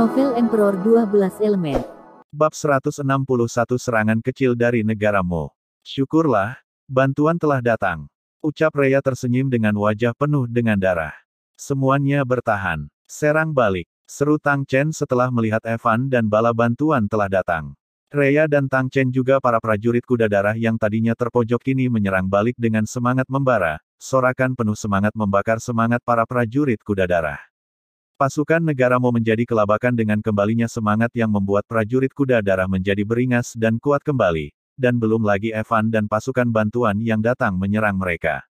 Novel Emperor 12 Elemen. Bab 161 Serangan Kecil dari Negara Mo. Syukurlah, bantuan telah datang. Ucap Rhea tersenyum dengan wajah penuh dengan darah. Semuanya bertahan. Serang balik. Seru Tang Chen setelah melihat Evan dan bala bantuan telah datang. Rhea dan Tang Chen juga para prajurit kuda darah yang tadinya terpojok kini menyerang balik dengan semangat membara. Sorakan penuh semangat membakar semangat para prajurit kuda darah. Pasukan negara Mo menjadi kelabakan dengan kembalinya semangat yang membuat prajurit kuda darah menjadi beringas dan kuat kembali, dan belum lagi Evan dan pasukan bantuan yang datang menyerang mereka.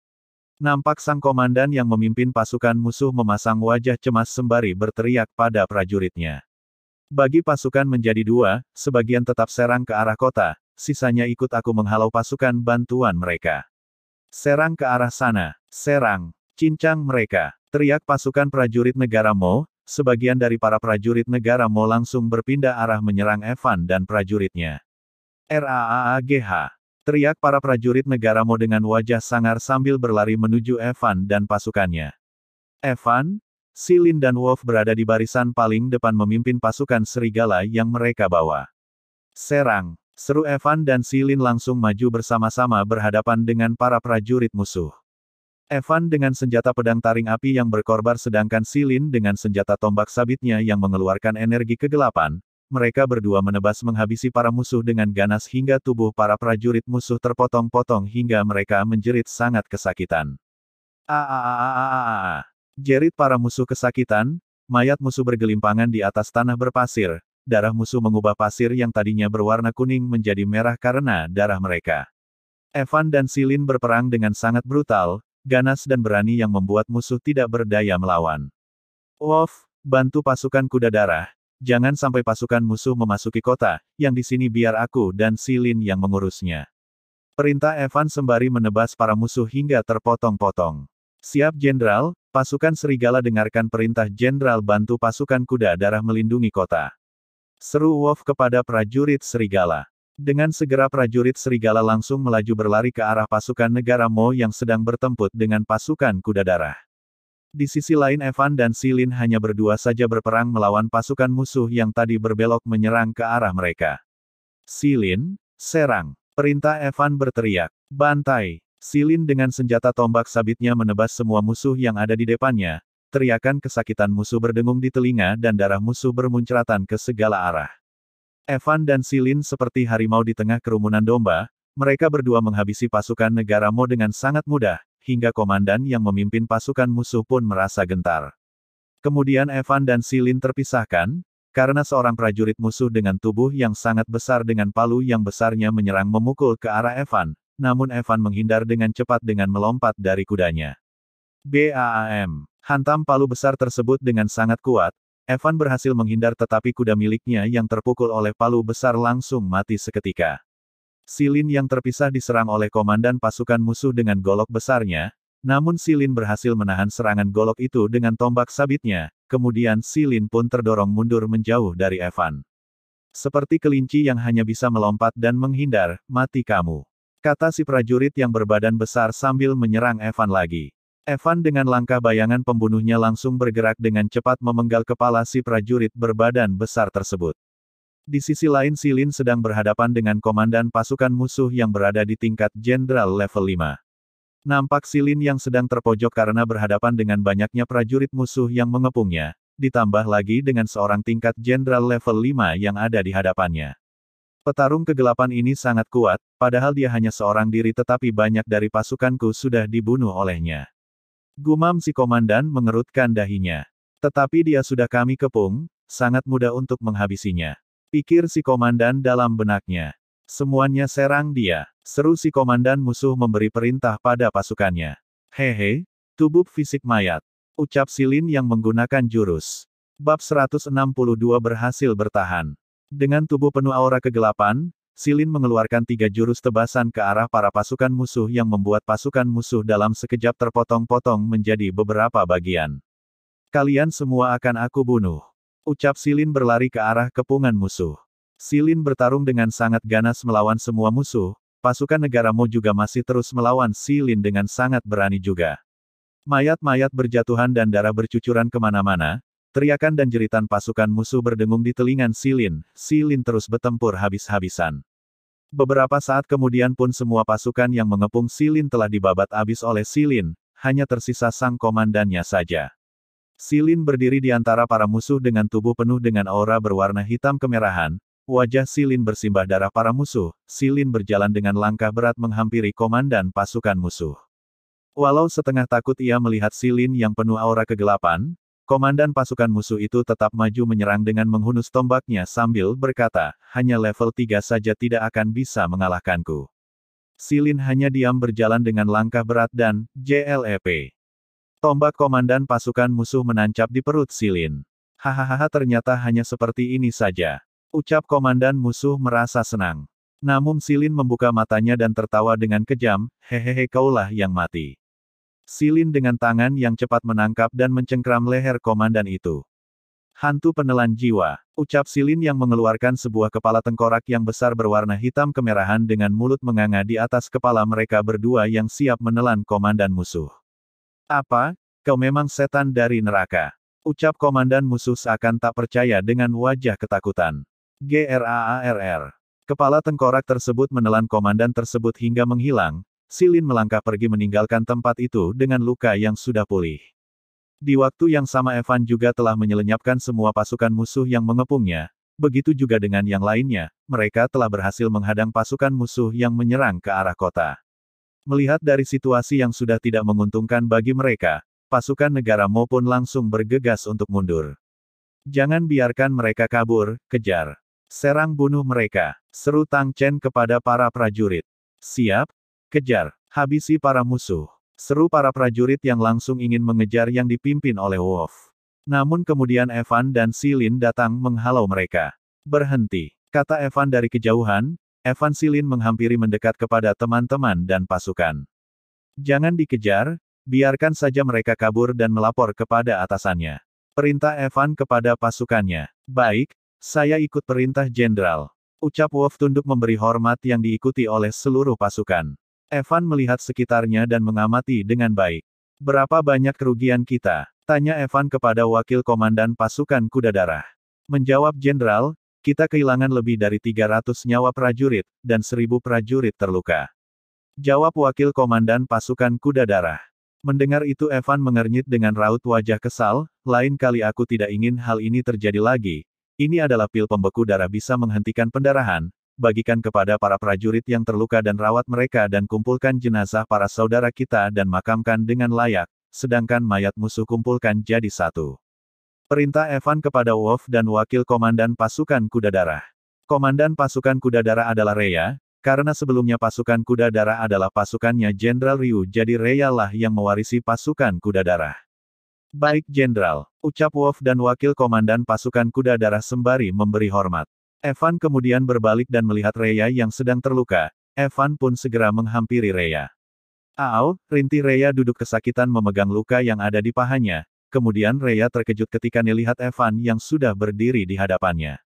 Nampak sang komandan yang memimpin pasukan musuh memasang wajah cemas sembari berteriak pada prajuritnya. Bagi pasukan menjadi dua, sebagian tetap serang ke arah kota, sisanya ikut aku menghalau pasukan bantuan mereka. Serang ke arah sana, serang, cincang mereka. Teriak pasukan prajurit negara Mo, sebagian dari para prajurit negara Mo langsung berpindah arah menyerang Evan dan prajuritnya. RAAAGH. Teriak para prajurit negara Mo dengan wajah sangar sambil berlari menuju Evan dan pasukannya. Evan, Silin dan Wolf berada di barisan paling depan memimpin pasukan serigala yang mereka bawa. Serang, seru Evan dan Silin langsung maju bersama-sama berhadapan dengan para prajurit musuh. Evan dengan senjata pedang taring api yang berkorbar sedangkan Silin dengan senjata tombak sabitnya yang mengeluarkan energi kegelapan, mereka berdua menebas menghabisi para musuh dengan ganas hingga tubuh para prajurit musuh terpotong-potong hingga mereka menjerit sangat kesakitan. Jerit para musuh kesakitan, mayat musuh bergelimpangan di atas tanah berpasir, darah musuh mengubah pasir yang tadinya berwarna kuning menjadi merah karena darah mereka. Evan dan Silin berperang dengan sangat brutal, ganas dan berani yang membuat musuh tidak berdaya melawan. Wolf, bantu pasukan kuda darah, jangan sampai pasukan musuh memasuki kota, yang di sini biar aku dan Silin yang mengurusnya. Perintah Evan sembari menebas para musuh hingga terpotong-potong. Siap Jenderal, pasukan serigala dengarkan perintah Jenderal bantu pasukan kuda darah melindungi kota. Seru Wolf kepada prajurit serigala. Dengan segera prajurit serigala langsung melaju berlari ke arah pasukan negara Mo yang sedang bertempur dengan pasukan kuda darah. Di sisi lain Evan dan Silin hanya berdua saja berperang melawan pasukan musuh yang tadi berbelok menyerang ke arah mereka. Silin, serang. Perintah Evan berteriak. Bantai. Silin dengan senjata tombak sabitnya menebas semua musuh yang ada di depannya. Teriakan kesakitan musuh berdengung di telinga dan darah musuh bermuncratan ke segala arah. Evan dan Silin seperti harimau di tengah kerumunan domba, mereka berdua menghabisi pasukan negara Mo dengan sangat mudah, hingga komandan yang memimpin pasukan musuh pun merasa gentar. Kemudian Evan dan Silin terpisahkan, karena seorang prajurit musuh dengan tubuh yang sangat besar dengan palu yang besarnya menyerang memukul ke arah Evan, namun Evan menghindar dengan cepat dengan melompat dari kudanya. BAAM. Hantam palu besar tersebut dengan sangat kuat. Evan berhasil menghindar tetapi kuda miliknya yang terpukul oleh palu besar langsung mati seketika. Silin yang terpisah diserang oleh komandan pasukan musuh dengan golok besarnya, namun Silin berhasil menahan serangan golok itu dengan tombak sabitnya, kemudian Silin pun terdorong mundur menjauh dari Evan. Seperti kelinci yang hanya bisa melompat dan menghindar, mati kamu. Kata si prajurit yang berbadan besar sambil menyerang Evan lagi. Evan dengan langkah bayangan pembunuhnya langsung bergerak dengan cepat memenggal kepala si prajurit berbadan besar tersebut. Di sisi lain Silin sedang berhadapan dengan komandan pasukan musuh yang berada di tingkat jenderal level 5. Nampak Silin yang sedang terpojok karena berhadapan dengan banyaknya prajurit musuh yang mengepungnya, ditambah lagi dengan seorang tingkat jenderal level 5 yang ada di hadapannya. Petarung kegelapan ini sangat kuat, padahal dia hanya seorang diri tetapi banyak dari pasukanku sudah dibunuh olehnya. Gumam si komandan mengerutkan dahinya. Tetapi dia sudah kami kepung, sangat mudah untuk menghabisinya. Pikir si komandan dalam benaknya. Semuanya serang dia. Seru si komandan musuh memberi perintah pada pasukannya. Hehe, tubuh fisik mayat. Ucap Silin yang menggunakan jurus. Bab 162 berhasil bertahan. Dengan tubuh penuh aura kegelapan, Silin mengeluarkan 3 jurus tebasan ke arah para pasukan musuh yang membuat pasukan musuh dalam sekejap terpotong-potong menjadi beberapa bagian. Kalian semua akan aku bunuh. Ucap Silin berlari ke arah kepungan musuh. Silin bertarung dengan sangat ganas melawan semua musuh, pasukan negara Mo juga masih terus melawan Silin dengan sangat berani juga. Mayat-mayat berjatuhan dan darah bercucuran kemana-mana, Teriakan dan jeritan pasukan musuh berdengung di telinga Xilin. Xilin terus bertempur habis-habisan. Beberapa saat kemudian pun semua pasukan yang mengepung Xilin telah dibabat habis oleh Xilin, hanya tersisa sang komandannya saja. Xilin berdiri di antara para musuh dengan tubuh penuh dengan aura berwarna hitam kemerahan. Wajah Xilin bersimbah darah para musuh. Xilin berjalan dengan langkah berat menghampiri komandan pasukan musuh. Walau setengah takut ia melihat Xilin yang penuh aura kegelapan, komandan pasukan musuh itu tetap maju menyerang dengan menghunus tombaknya sambil berkata, hanya level 3 saja tidak akan bisa mengalahkanku. Xilin hanya diam berjalan dengan langkah berat dan, JLEP. Tombak komandan pasukan musuh menancap di perut Xilin. Hahaha, ternyata hanya seperti ini saja. Ucap komandan musuh merasa senang. Namun Xilin membuka matanya dan tertawa dengan kejam, hehehe, kaulah yang mati. Xilin dengan tangan yang cepat menangkap dan mencengkram leher komandan itu. Hantu penelan jiwa, ucap Xilin yang mengeluarkan sebuah kepala tengkorak yang besar berwarna hitam kemerahan dengan mulut menganga di atas kepala mereka berdua yang siap menelan komandan musuh. Apa? Kau memang setan dari neraka. Ucap komandan musuh seakan tak percaya dengan wajah ketakutan. GRAARR. Kepala tengkorak tersebut menelan komandan tersebut hingga menghilang. Xilin melangkah pergi meninggalkan tempat itu dengan luka yang sudah pulih. Di waktu yang sama Evan juga telah menyelenyapkan semua pasukan musuh yang mengepungnya. Begitu juga dengan yang lainnya, mereka telah berhasil menghadang pasukan musuh yang menyerang ke arah kota. Melihat dari situasi yang sudah tidak menguntungkan bagi mereka, pasukan negara Mo pun langsung bergegas untuk mundur. Jangan biarkan mereka kabur, kejar. Serang bunuh mereka, seru Tang Chen kepada para prajurit. Siap, kejar, habisi para musuh. Seru para prajurit yang langsung ingin mengejar yang dipimpin oleh Wolf. Namun kemudian Evan dan Xilin datang menghalau mereka. Berhenti, kata Evan dari kejauhan. Evan Xilin menghampiri mendekat kepada teman-teman dan pasukan. Jangan dikejar, biarkan saja mereka kabur dan melapor kepada atasannya. Perintah Evan kepada pasukannya. Baik. Saya ikut perintah jenderal. Ucap Wolf tunduk memberi hormat yang diikuti oleh seluruh pasukan. Evan melihat sekitarnya dan mengamati dengan baik. Berapa banyak kerugian kita? Tanya Evan kepada wakil komandan pasukan kuda darah. Menjawab jenderal, kita kehilangan lebih dari 300 nyawa prajurit, dan 1000 prajurit terluka. Jawab wakil komandan pasukan kuda darah. Mendengar itu Evan mengernyit dengan raut wajah kesal, lain kali aku tidak ingin hal ini terjadi lagi. Ini adalah pil pembeku darah bisa menghentikan pendarahan, bagikan kepada para prajurit yang terluka dan rawat mereka dan kumpulkan jenazah para saudara kita dan makamkan dengan layak, sedangkan mayat musuh kumpulkan jadi satu. Perintah Evan kepada Wolf dan wakil komandan pasukan kuda darah. Komandan pasukan kuda darah adalah Rhea, karena sebelumnya pasukan kuda darah adalah pasukannya Jenderal Ryu, jadi Rhea lah yang mewarisi pasukan kuda darah. Baik jenderal, ucap Wolf dan wakil komandan pasukan kuda darah sembari memberi hormat. Evan kemudian berbalik dan melihat Rhea yang sedang terluka. Evan pun segera menghampiri Rhea. Au, rintih Rhea duduk kesakitan memegang luka yang ada di pahanya. Kemudian Rhea terkejut ketika melihat Evan yang sudah berdiri di hadapannya.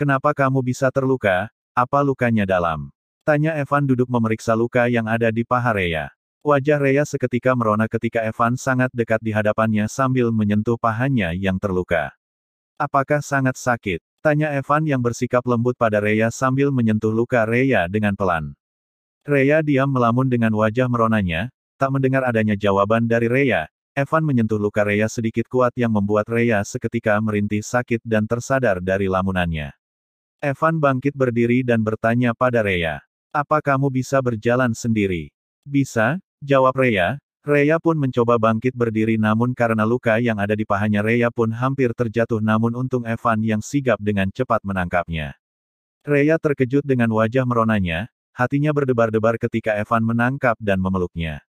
Kenapa kamu bisa terluka? Apa lukanya dalam? Tanya Evan duduk memeriksa luka yang ada di paha Rhea. Wajah Rhea seketika merona ketika Evan sangat dekat di hadapannya sambil menyentuh pahanya yang terluka. Apakah sangat sakit? Tanya Evan yang bersikap lembut pada Rhea sambil menyentuh luka Rhea dengan pelan. Rhea diam melamun dengan wajah meronanya, tak mendengar adanya jawaban dari Rhea. Evan menyentuh luka Rhea sedikit kuat yang membuat Rhea seketika merintih sakit dan tersadar dari lamunannya. Evan bangkit berdiri dan bertanya pada Rhea. Apa kamu bisa berjalan sendiri? Bisa, jawab Rhea. Rhea pun mencoba bangkit berdiri namun karena luka yang ada di pahanya Rhea pun hampir terjatuh namun untung Evan yang sigap dengan cepat menangkapnya. Rhea terkejut dengan wajah meronanya, hatinya berdebar-debar ketika Evan menangkap dan memeluknya.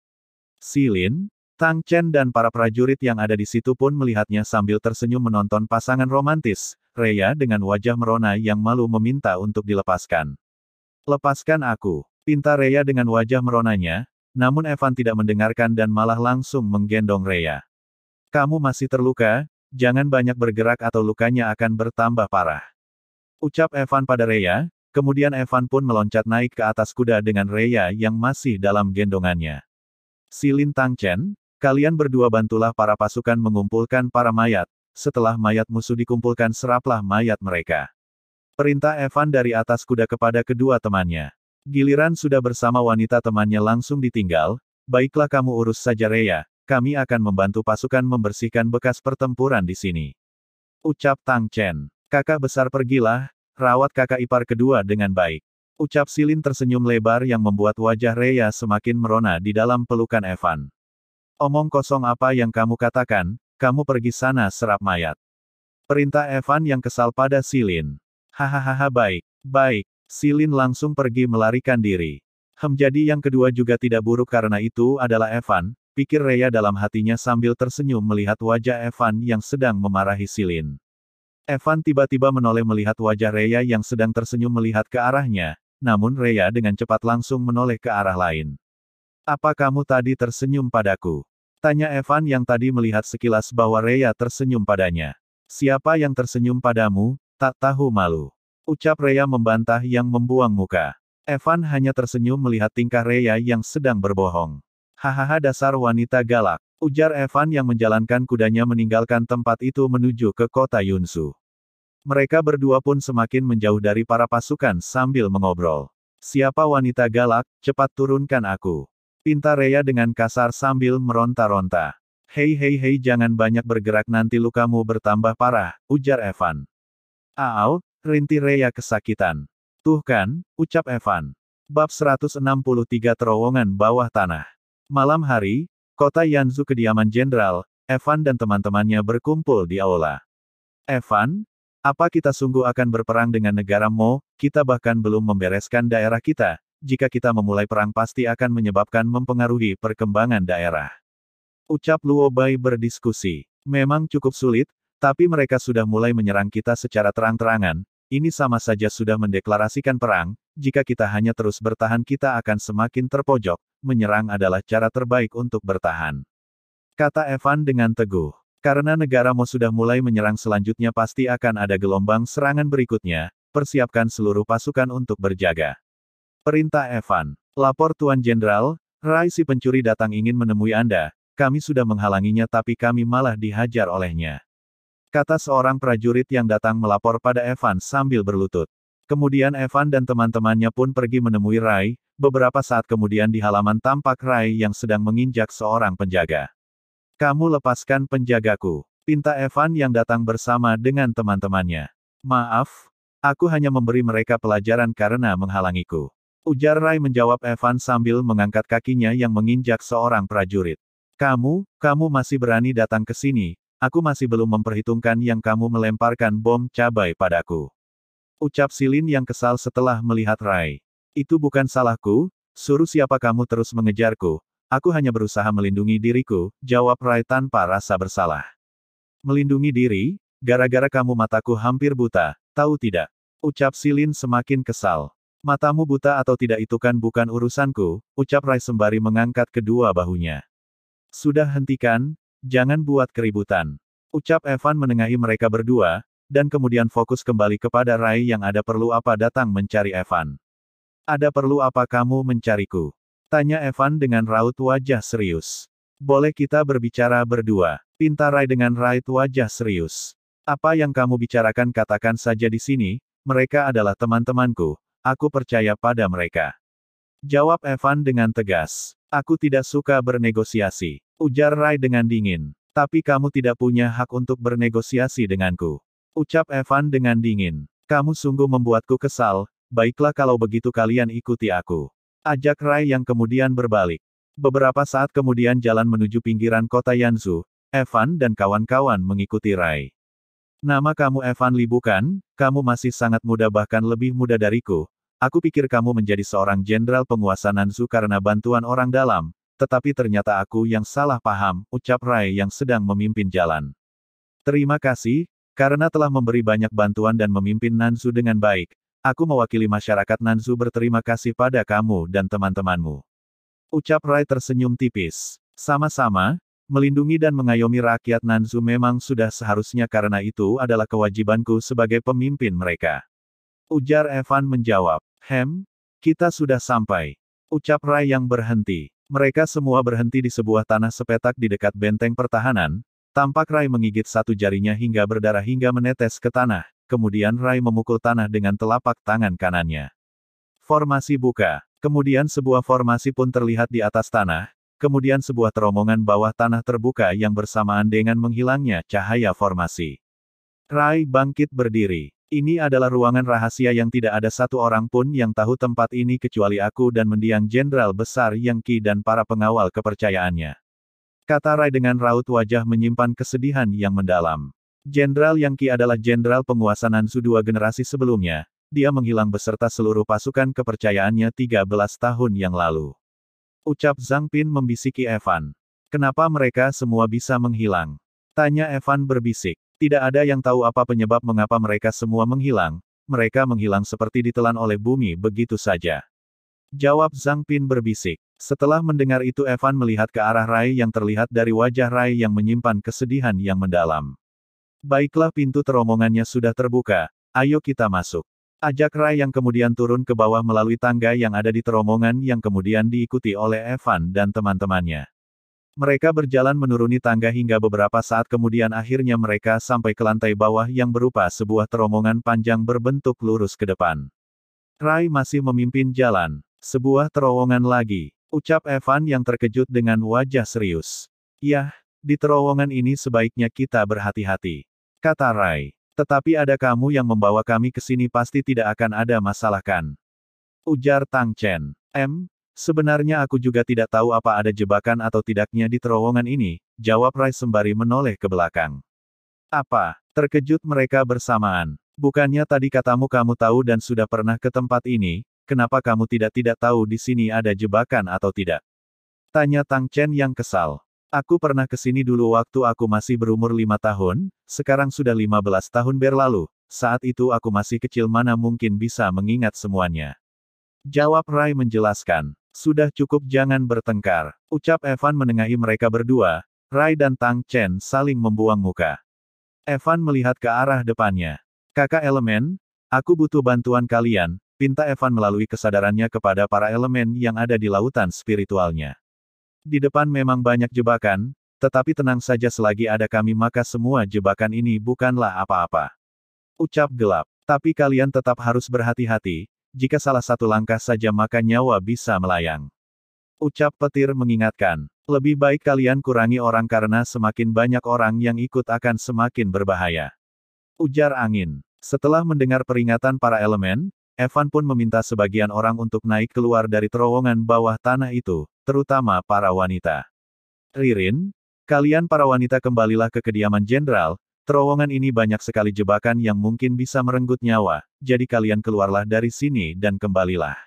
Xilin, Tang Chen dan para prajurit yang ada di situ pun melihatnya sambil tersenyum menonton pasangan romantis. Rhea dengan wajah merona yang malu meminta untuk dilepaskan. Lepaskan aku, pinta Rhea dengan wajah meronanya, namun Evan tidak mendengarkan dan malah langsung menggendong Rhea. Kamu masih terluka, jangan banyak bergerak atau lukanya akan bertambah parah. Ucap Evan pada Rhea, kemudian Evan pun meloncat naik ke atas kuda dengan Rhea yang masih dalam gendongannya. Xilin, Tang Chen, kalian berdua bantulah para pasukan mengumpulkan para mayat, setelah mayat musuh dikumpulkan seraplah mayat mereka. Perintah Evan dari atas kuda kepada kedua temannya. Giliran sudah bersama wanita temannya langsung ditinggal, baiklah kamu urus saja Rhea, kami akan membantu pasukan membersihkan bekas pertempuran di sini. Ucap Tang Chen. Kakak besar pergilah, rawat kakak ipar kedua dengan baik. Ucap Silin tersenyum lebar yang membuat wajah Rhea semakin merona di dalam pelukan Evan. Omong kosong apa yang kamu katakan, kamu pergi sana serap mayat. Perintah Evan yang kesal pada Silin. Hahaha baik, baik. Silin langsung pergi melarikan diri. Jadi yang kedua juga tidak buruk karena itu adalah Evan, pikir Rhea dalam hatinya sambil tersenyum melihat wajah Evan yang sedang memarahi Silin. Evan tiba-tiba menoleh melihat wajah Rhea yang sedang tersenyum melihat ke arahnya, namun Rhea dengan cepat langsung menoleh ke arah lain. Apa kamu tadi tersenyum padaku? Tanya Evan yang tadi melihat sekilas bahwa Rhea tersenyum padanya. Siapa yang tersenyum padamu, tak tahu malu. Ucap Rhea membantah yang membuang muka. Evan hanya tersenyum melihat tingkah Rhea yang sedang berbohong. Hahaha dasar wanita galak. Ujar Evan yang menjalankan kudanya meninggalkan tempat itu menuju ke kota Yunsu. Mereka berdua pun semakin menjauh dari para pasukan sambil mengobrol. Siapa wanita galak, cepat turunkan aku. Pinta Rhea dengan kasar sambil meronta-ronta. Hei jangan banyak bergerak nanti lukamu bertambah parah, ujar Evan. Aau, rintih Rhea kesakitan. Tuh kan, ucap Evan. Bab 163 Terowongan Bawah Tanah. Malam hari, kota Yanzu kediaman Jenderal, Evan dan teman-temannya berkumpul di aula. Evan, apa kita sungguh akan berperang dengan negara Mo, kita bahkan belum membereskan daerah kita, jika kita memulai perang pasti akan menyebabkan mempengaruhi perkembangan daerah. Ucap Luo Bai berdiskusi. Memang cukup sulit, tapi mereka sudah mulai menyerang kita secara terang-terangan, ini sama saja sudah mendeklarasikan perang, jika kita hanya terus bertahan kita akan semakin terpojok, menyerang adalah cara terbaik untuk bertahan. Kata Evan dengan teguh. Karena negara Mo sudah mulai menyerang selanjutnya pasti akan ada gelombang serangan berikutnya, persiapkan seluruh pasukan untuk berjaga. Perintah Evan. Lapor Tuan Jenderal, Rai si pencuri datang ingin menemui Anda, kami sudah menghalanginya tapi kami malah dihajar olehnya. Kata seorang prajurit yang datang melapor pada Evan sambil berlutut. Kemudian Evan dan teman-temannya pun pergi menemui Rai, beberapa saat kemudian di halaman tampak Rai yang sedang menginjak seorang penjaga. Kamu lepaskan penjagaku, pinta Evan yang datang bersama dengan teman-temannya. Maaf, aku hanya memberi mereka pelajaran karena menghalangiku. Ujar Rai menjawab Evan sambil mengangkat kakinya yang menginjak seorang prajurit. Kamu masih berani datang ke sini, aku masih belum memperhitungkan yang kamu melemparkan bom cabai padaku. Ucap Silin yang kesal setelah melihat Rai. Itu bukan salahku, suruh siapa kamu terus mengejarku. Aku hanya berusaha melindungi diriku, jawab Rai tanpa rasa bersalah. Melindungi diri? Gara-gara kamu mataku hampir buta, tahu tidak? Ucap Silin semakin kesal. Matamu buta atau tidak itu kan bukan urusanku, ucap Rai sembari mengangkat kedua bahunya. Sudah hentikan, jangan buat keributan. Ucap Evan menengahi mereka berdua, dan kemudian fokus kembali kepada Rai yang ada perlu apa datang mencari Evan. Ada perlu apa kamu mencariku? Tanya Evan dengan raut wajah serius. Boleh kita berbicara berdua? Pinta Rai dengan raut wajah serius. Apa yang kamu bicarakan katakan saja di sini, mereka adalah teman-temanku, aku percaya pada mereka. Jawab Evan dengan tegas. Aku tidak suka bernegosiasi. Ujar Rai dengan dingin. Tapi kamu tidak punya hak untuk bernegosiasi denganku. Ucap Evan dengan dingin. Kamu sungguh membuatku kesal, baiklah kalau begitu kalian ikuti aku. Ajak Rai yang kemudian berbalik. Beberapa saat kemudian jalan menuju pinggiran kota Yanzu, Evan dan kawan-kawan mengikuti Rai. Nama kamu Evan Li bukan? Kamu masih sangat muda bahkan lebih muda dariku. Aku pikir kamu menjadi seorang jenderal penguasa Nanzu karena bantuan orang dalam, tetapi ternyata aku yang salah paham, ucap Rai yang sedang memimpin jalan. Terima kasih, karena telah memberi banyak bantuan dan memimpin Nanzu dengan baik. Aku mewakili masyarakat Nanzu berterima kasih pada kamu dan teman-temanmu. Ucap Rai tersenyum tipis. Sama-sama, melindungi dan mengayomi rakyat Nanzu memang sudah seharusnya karena itu adalah kewajibanku sebagai pemimpin mereka. Ujar Evan menjawab. Kita sudah sampai. Ucap Rai yang berhenti. Mereka semua berhenti di sebuah tanah sepetak di dekat benteng pertahanan, Tampak Rai menggigit satu jarinya hingga berdarah hingga menetes ke tanah, kemudian Rai memukul tanah dengan telapak tangan kanannya. Formasi buka. Kemudian sebuah formasi pun terlihat di atas tanah, kemudian sebuah terowongan bawah tanah terbuka yang bersamaan dengan menghilangnya cahaya formasi. Rai bangkit berdiri. Ini adalah ruangan rahasia yang tidak ada satu orang pun yang tahu tempat ini kecuali aku dan mendiang Jenderal Besar Yang Qi dan para pengawal kepercayaannya. Kata Rai dengan raut wajah menyimpan kesedihan yang mendalam. Jenderal Yang Qi adalah jenderal penguasa Nanzu dua generasi sebelumnya, dia menghilang beserta seluruh pasukan kepercayaannya 13 tahun yang lalu. Ucap Zhang Pin membisiki Evan. Kenapa mereka semua bisa menghilang? Tanya Evan berbisik. Tidak ada yang tahu apa penyebab mengapa mereka semua menghilang, mereka menghilang seperti ditelan oleh bumi begitu saja. Jawab Zhang Pin berbisik. Setelah mendengar itu Evan melihat ke arah Rai yang terlihat dari wajah Rai yang menyimpan kesedihan yang mendalam. Baiklah, pintu terowongannya sudah terbuka, ayo kita masuk. Ajak Rai yang kemudian turun ke bawah melalui tangga yang ada di terowongan yang kemudian diikuti oleh Evan dan teman-temannya. Mereka berjalan menuruni tangga hingga beberapa saat kemudian akhirnya mereka sampai ke lantai bawah yang berupa sebuah terowongan panjang berbentuk lurus ke depan. Rai masih memimpin jalan. Sebuah terowongan lagi, ucap Evan yang terkejut dengan wajah serius. Yah, di terowongan ini sebaiknya kita berhati-hati, kata Rai. Tetapi ada kamu yang membawa kami ke sini pasti tidak akan ada masalah kan? Ujar Tang Chen. Sebenarnya aku juga tidak tahu apa ada jebakan atau tidaknya di terowongan ini, jawab Rai sembari menoleh ke belakang. Apa? Terkejut mereka bersamaan. Bukannya tadi katamu kamu tahu dan sudah pernah ke tempat ini, kenapa kamu tidak tahu di sini ada jebakan atau tidak? Tanya Tang Chen yang kesal. Aku pernah ke sini dulu waktu aku masih berumur 5 tahun, sekarang sudah 15 tahun berlalu, saat itu aku masih kecil mana mungkin bisa mengingat semuanya. Jawab Rai menjelaskan. Sudah cukup jangan bertengkar, ucap Evan menengahi mereka berdua. Rai dan Tang Chen saling membuang muka. Evan melihat ke arah depannya. Kakak elemen, aku butuh bantuan kalian, pinta Evan melalui kesadarannya kepada para elemen yang ada di lautan spiritualnya. Di depan memang banyak jebakan, tetapi tenang saja selagi ada kami maka semua jebakan ini bukanlah apa-apa. Ucap gelap, tapi kalian tetap harus berhati-hati, jika salah satu langkah saja maka nyawa bisa melayang. Ucap petir mengingatkan, lebih baik kalian kurangi orang karena semakin banyak orang yang ikut akan semakin berbahaya. Ujar angin. Setelah mendengar peringatan para elemen, Evan pun meminta sebagian orang untuk naik keluar dari terowongan bawah tanah itu, terutama para wanita. Ririn, kalian para wanita kembalilah ke kediaman jenderal, terowongan ini banyak sekali jebakan yang mungkin bisa merenggut nyawa, jadi kalian keluarlah dari sini dan kembalilah.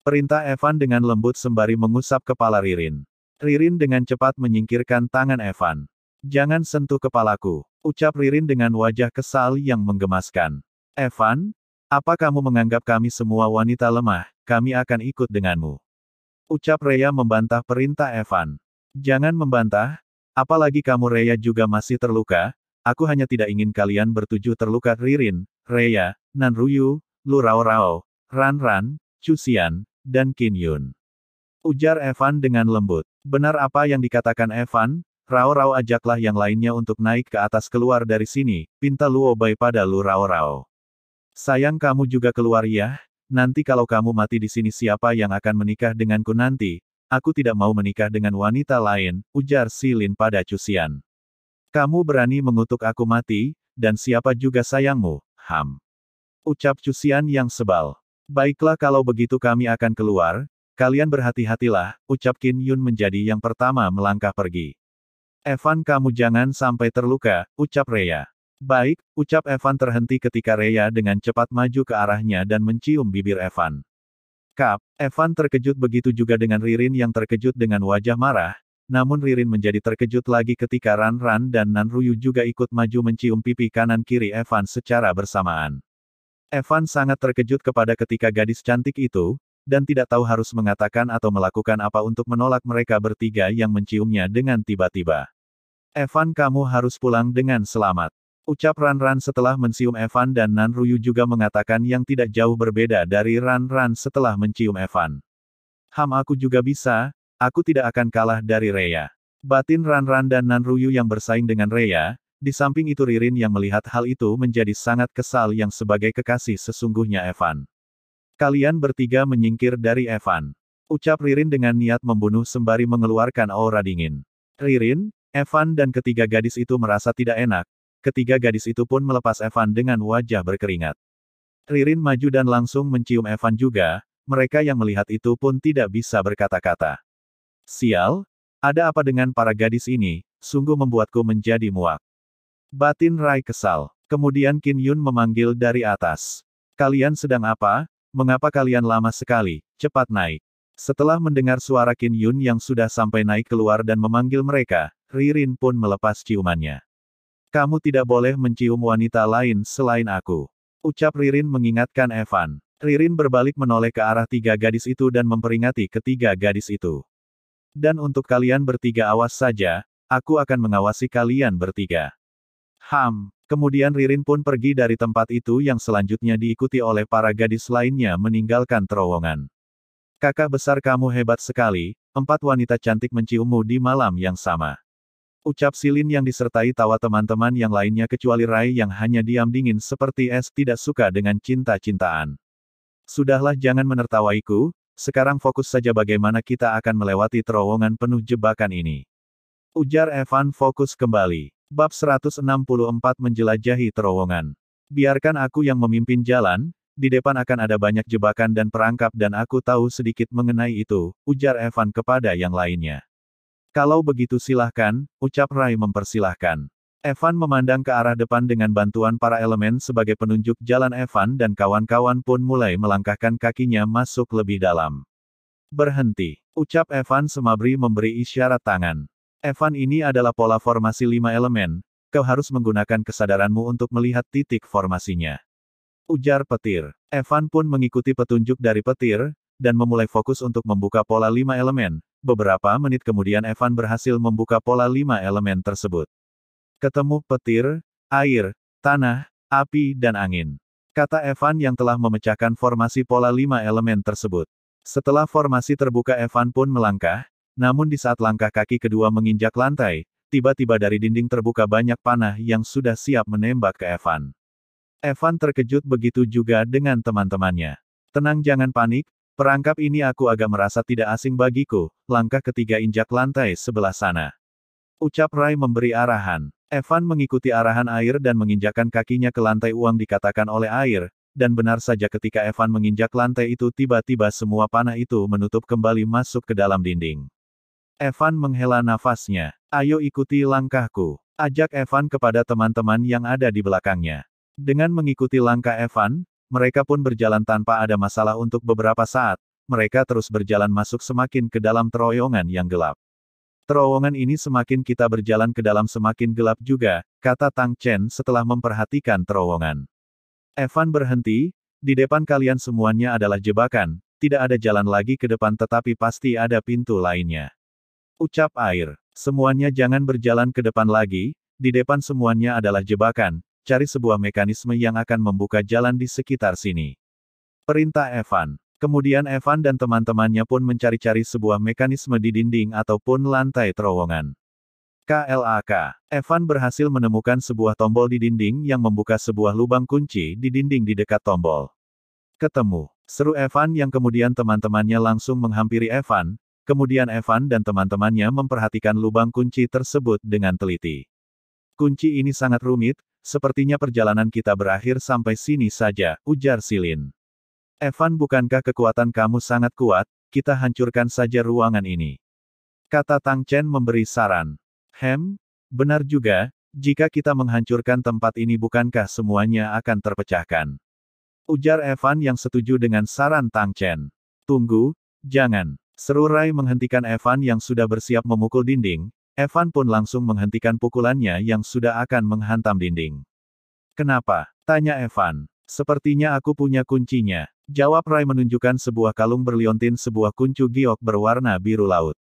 Perintah Evan dengan lembut sembari mengusap kepala Ririn. Ririn dengan cepat menyingkirkan tangan Evan. Jangan sentuh kepalaku, ucap Ririn dengan wajah kesal yang menggemaskan. Evan, apa kamu menganggap kami semua wanita lemah, kami akan ikut denganmu. Ucap Rhea membantah perintah Evan. Jangan membantah, apalagi kamu Rhea juga masih terluka, aku hanya tidak ingin kalian bertujuh terluka. Ririn, Rhea, Nanruyu, Lu Rao Rao, Ran Ran, Chu Xian, dan Qin Yun. Ujar Evan dengan lembut. Benar apa yang dikatakan Evan, Rao Rao ajaklah yang lainnya untuk naik ke atas keluar dari sini, pinta Luo Bai pada Lu Rao Rao. Sayang kamu juga keluar ya, nanti kalau kamu mati di sini siapa yang akan menikah denganku nanti, aku tidak mau menikah dengan wanita lain, ujar Silin pada Chu Xian. Kamu berani mengutuk aku mati, dan siapa juga sayangmu, ucap Chu Xian yang sebal. Baiklah kalau begitu kami akan keluar, kalian berhati-hatilah, ucap Qin Yun menjadi yang pertama melangkah pergi. Evan kamu jangan sampai terluka, ucap Rhea. Baik, ucap Evan terhenti ketika Rhea dengan cepat maju ke arahnya dan mencium bibir Evan. Evan terkejut begitu juga dengan Ririn yang terkejut dengan wajah marah, namun Ririn menjadi terkejut lagi ketika Ran Ran dan Nanruyu juga ikut maju mencium pipi kanan kiri Evan secara bersamaan. Evan sangat terkejut kepada ketika gadis cantik itu, dan tidak tahu harus mengatakan atau melakukan apa untuk menolak mereka bertiga yang menciumnya dengan tiba-tiba. Evan kamu harus pulang dengan selamat. Ucap Ran Ran setelah mencium Evan dan Nanruyu juga mengatakan yang tidak jauh berbeda dari Ran Ran setelah mencium Evan. Aku juga bisa, aku tidak akan kalah dari Rhea. Batin Ranran dan Nanruyu yang bersaing dengan Rhea, di samping itu Ririn yang melihat hal itu menjadi sangat kesal yang sebagai kekasih sesungguhnya Evan. Kalian bertiga menyingkir dari Evan. Ucap Ririn dengan niat membunuh sembari mengeluarkan aura dingin. Ririn, Evan dan ketiga gadis itu merasa tidak enak. Ketiga gadis itu pun melepas Evan dengan wajah berkeringat. Ririn maju dan langsung mencium Evan juga, mereka yang melihat itu pun tidak bisa berkata-kata. Sial, ada apa dengan para gadis ini, sungguh membuatku menjadi muak. Batin Rai kesal. Kemudian Qin Yun memanggil dari atas. Kalian sedang apa? Mengapa kalian lama sekali? Cepat naik. Setelah mendengar suara Qin Yun yang sudah sampai naik keluar dan memanggil mereka, Ririn pun melepas ciumannya. Kamu tidak boleh mencium wanita lain selain aku. Ucap Ririn mengingatkan Evan. Ririn berbalik menoleh ke arah tiga gadis itu dan memperingati ketiga gadis itu. Dan untuk kalian bertiga awas saja, aku akan mengawasi kalian bertiga. Kemudian Ririn pun pergi dari tempat itu yang selanjutnya diikuti oleh para gadis lainnya meninggalkan terowongan. Kakak besar kamu hebat sekali, 4 wanita cantik menciummu di malam yang sama. Ucap Silin yang disertai tawa teman-teman yang lainnya kecuali Rai yang hanya diam dingin seperti es tidak suka dengan cinta-cintaan. Sudahlah jangan menertawaiku, sekarang fokus saja bagaimana kita akan melewati terowongan penuh jebakan ini. Ujar Evan fokus kembali. Bab 164 menjelajahi terowongan. Biarkan aku yang memimpin jalan, di depan akan ada banyak jebakan dan perangkap dan aku tahu sedikit mengenai itu, ujar Evan kepada yang lainnya. Kalau begitu silahkan, ucap Rai mempersilahkan. Evan memandang ke arah depan dengan bantuan para elemen sebagai penunjuk jalan Evan dan kawan-kawan pun mulai melangkahkan kakinya masuk lebih dalam. Berhenti, ucap Evan semabri memberi isyarat tangan. Evan ini adalah pola formasi 5 elemen, kau harus menggunakan kesadaranmu untuk melihat titik formasinya. Ujar petir. Evan pun mengikuti petunjuk dari petir, dan memulai fokus untuk membuka pola 5 elemen. Beberapa menit kemudian Evan berhasil membuka pola 5 elemen tersebut. Ketemu petir, air, tanah, api dan angin. Kata Evan yang telah memecahkan formasi pola 5 elemen tersebut. Setelah formasi terbuka Evan pun melangkah, namun di saat langkah kaki kedua menginjak lantai, tiba-tiba dari dinding terbuka banyak panah yang sudah siap menembak ke Evan. Evan terkejut begitu juga dengan teman-temannya. Tenang jangan panik, perangkap ini aku agak merasa tidak asing bagiku, langkah ketiga injak lantai sebelah sana. Ucap Rai memberi arahan. Evan mengikuti arahan air dan menginjakkan kakinya ke lantai uang dikatakan oleh air, dan benar saja ketika Evan menginjak lantai itu tiba-tiba semua panah itu menutup kembali masuk ke dalam dinding. Evan menghela nafasnya. Ayo ikuti langkahku. Ajak Evan kepada teman-teman yang ada di belakangnya. Dengan mengikuti langkah Evan, mereka pun berjalan tanpa ada masalah untuk beberapa saat, mereka terus berjalan masuk semakin ke dalam terowongan yang gelap. Terowongan ini semakin kita berjalan ke dalam semakin gelap juga, kata Tang Chen setelah memperhatikan terowongan. Evan berhenti, di depan kalian semuanya adalah jebakan, tidak ada jalan lagi ke depan tetapi pasti ada pintu lainnya. Ucap air, semuanya jangan berjalan ke depan lagi, di depan semuanya adalah jebakan, cari sebuah mekanisme yang akan membuka jalan di sekitar sini. Perintah Evan. Kemudian Evan dan teman-temannya pun mencari-cari sebuah mekanisme di dinding ataupun lantai terowongan. KLAK. Evan berhasil menemukan sebuah tombol di dinding yang membuka sebuah lubang kunci di dinding di dekat tombol. Ketemu. Seru Evan yang kemudian teman-temannya langsung menghampiri Evan, kemudian Evan dan teman-temannya memperhatikan lubang kunci tersebut dengan teliti. Kunci ini sangat rumit, sepertinya perjalanan kita berakhir sampai sini saja, ujar Silin. Evan bukankah kekuatan kamu sangat kuat, kita hancurkan saja ruangan ini. Kata Tang Chen memberi saran. Benar juga, jika kita menghancurkan tempat ini bukankah semuanya akan terpecahkan. Ujar Evan yang setuju dengan saran Tang Chen. Tunggu, jangan. Seru Rai menghentikan Evan yang sudah bersiap memukul dinding, Evan pun langsung menghentikan pukulannya yang sudah akan menghantam dinding. Kenapa? Tanya Evan. Sepertinya aku punya kuncinya. Jawab Rai menunjukkan sebuah kalung berliontin sebuah kuncu giok berwarna biru laut.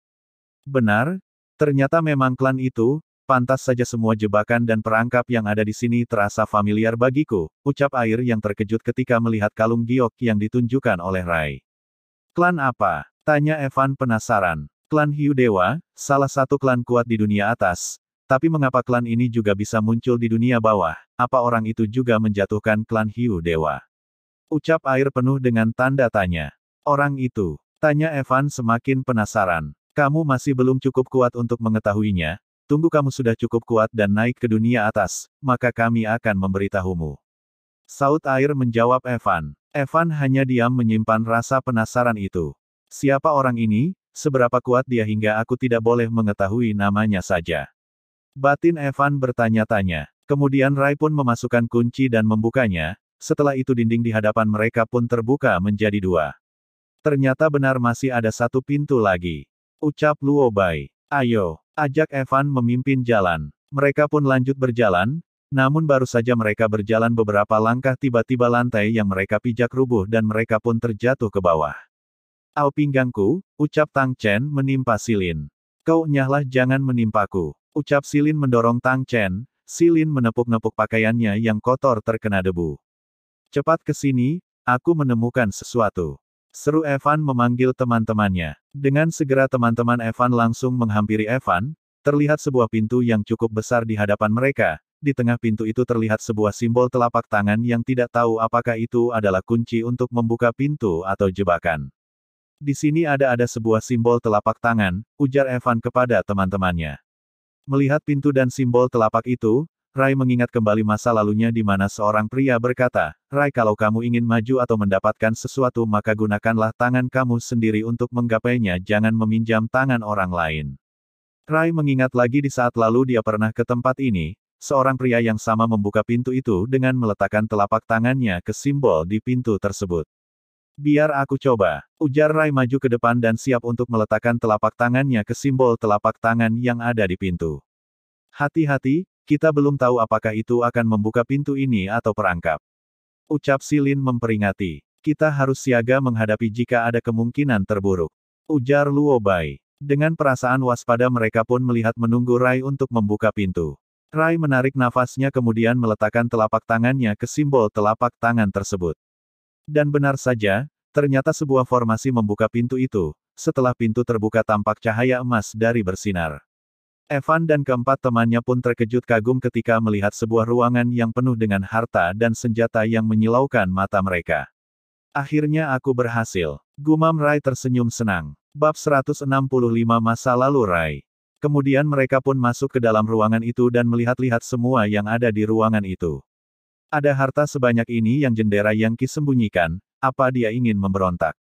Benar, ternyata memang klan itu, pantas saja semua jebakan dan perangkap yang ada di sini terasa familiar bagiku, ucap air yang terkejut ketika melihat kalung giok yang ditunjukkan oleh Rai. Klan apa? Tanya Evan penasaran. Klan Hiu Dewa, salah satu klan kuat di dunia atas. Tapi mengapa klan ini juga bisa muncul di dunia bawah? Apa orang itu juga menjatuhkan klan Hiu Dewa? Ucap air penuh dengan tanda tanya. Orang itu, tanya Evan semakin penasaran. Kamu masih belum cukup kuat untuk mengetahuinya. Tunggu kamu sudah cukup kuat dan naik ke dunia atas, maka kami akan memberitahumu. Saut air menjawab Evan. Evan hanya diam menyimpan rasa penasaran itu. Siapa orang ini? Seberapa kuat dia hingga aku tidak boleh mengetahui namanya saja? Batin Evan bertanya-tanya. Kemudian Rai pun memasukkan kunci dan membukanya, setelah itu dinding di hadapan mereka pun terbuka menjadi dua. Ternyata benar masih ada satu pintu lagi. Ucap Luo Bai. Ayo, ajak Evan memimpin jalan. Mereka pun lanjut berjalan, namun baru saja mereka berjalan beberapa langkah tiba-tiba lantai yang mereka pijak rubuh dan mereka pun terjatuh ke bawah. Au pinggangku, ucap Tang Chen menimpa Silin. Kau nyahlah jangan menimpaku. Ucap Silin mendorong Tang Chen, Silin menepuk-nepuk pakaiannya yang kotor terkena debu. Cepat ke sini, aku menemukan sesuatu. Seru Evan memanggil teman-temannya. Dengan segera teman-teman Evan langsung menghampiri Evan, terlihat sebuah pintu yang cukup besar di hadapan mereka. Di tengah pintu itu terlihat sebuah simbol telapak tangan yang tidak tahu apakah itu adalah kunci untuk membuka pintu atau jebakan. Di sini ada sebuah simbol telapak tangan, ujar Evan kepada teman-temannya. Melihat pintu dan simbol telapak itu, Rai mengingat kembali masa lalunya di mana seorang pria berkata, Rai kalau kamu ingin maju atau mendapatkan sesuatu maka gunakanlah tangan kamu sendiri untuk menggapainya jangan meminjam tangan orang lain. Rai mengingat lagi di saat lalu dia pernah ke tempat ini, seorang pria yang sama membuka pintu itu dengan meletakkan telapak tangannya ke simbol di pintu tersebut. Biar aku coba, ujar Rai maju ke depan dan siap untuk meletakkan telapak tangannya ke simbol telapak tangan yang ada di pintu. Hati-hati, kita belum tahu apakah itu akan membuka pintu ini atau perangkap. Ucap Silin memperingati. Kita harus siaga menghadapi jika ada kemungkinan terburuk. Ujar Luo Bai. Dengan perasaan waspada mereka pun melihat menunggu Rai untuk membuka pintu. Rai menarik nafasnya kemudian meletakkan telapak tangannya ke simbol telapak tangan tersebut. Dan benar saja, ternyata sebuah formasi membuka pintu itu. Setelah pintu terbuka tampak cahaya emas dari bersinar. Evan dan keempat temannya pun terkejut kagum ketika melihat sebuah ruangan yang penuh dengan harta dan senjata yang menyilaukan mata mereka. Akhirnya aku berhasil. Gumam Rai tersenyum senang. Bab 165 Masa Lalu Rai. Kemudian mereka pun masuk ke dalam ruangan itu dan melihat-lihat semua yang ada di ruangan itu. Ada harta sebanyak ini yang jendera Yangqi sembunyikan, apa dia ingin memberontak?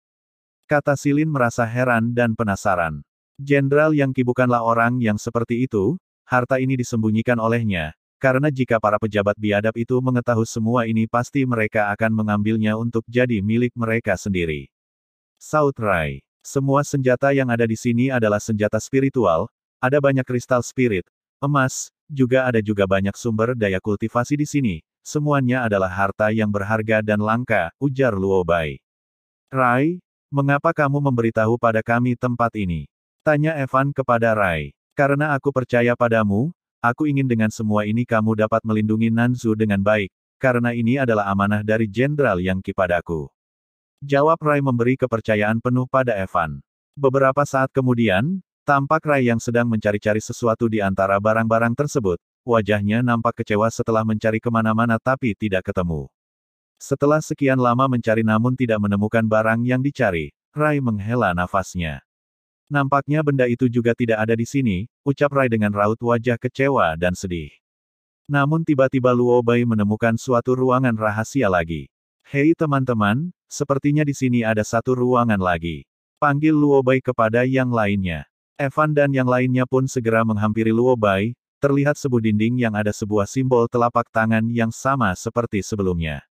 Kata Silin merasa heran dan penasaran. Jenderal Yangqi bukanlah orang yang seperti itu, harta ini disembunyikan olehnya, karena jika para pejabat biadab itu mengetahui semua ini pasti mereka akan mengambilnya untuk jadi milik mereka sendiri. Saut Rai. Semua senjata yang ada di sini adalah senjata spiritual, ada banyak kristal spirit, emas, juga banyak sumber daya kultivasi di sini. Semuanya adalah harta yang berharga dan langka, ujar Luo Bai. Rai, mengapa kamu memberitahu pada kami tempat ini? Tanya Evan kepada Rai. Karena aku percaya padamu, aku ingin dengan semua ini kamu dapat melindungi Nanzu dengan baik, karena ini adalah amanah dari Jenderal Yangqi padaku. Jawab Rai memberi kepercayaan penuh pada Evan. Beberapa saat kemudian, tampak Rai yang sedang mencari-cari sesuatu di antara barang-barang tersebut. Wajahnya nampak kecewa setelah mencari kemana-mana tapi tidak ketemu. Setelah sekian lama mencari namun tidak menemukan barang yang dicari, Rai menghela nafasnya. Nampaknya benda itu juga tidak ada di sini, ucap Rai dengan raut wajah kecewa dan sedih. Namun tiba-tiba Luo Bai menemukan suatu ruangan rahasia lagi. Hei teman-teman, sepertinya di sini ada satu ruangan lagi. Panggil Luo Bai kepada yang lainnya. Evan dan yang lainnya pun segera menghampiri Luo Bai. Terlihat sebuah dinding yang ada sebuah simbol telapak tangan yang sama seperti sebelumnya.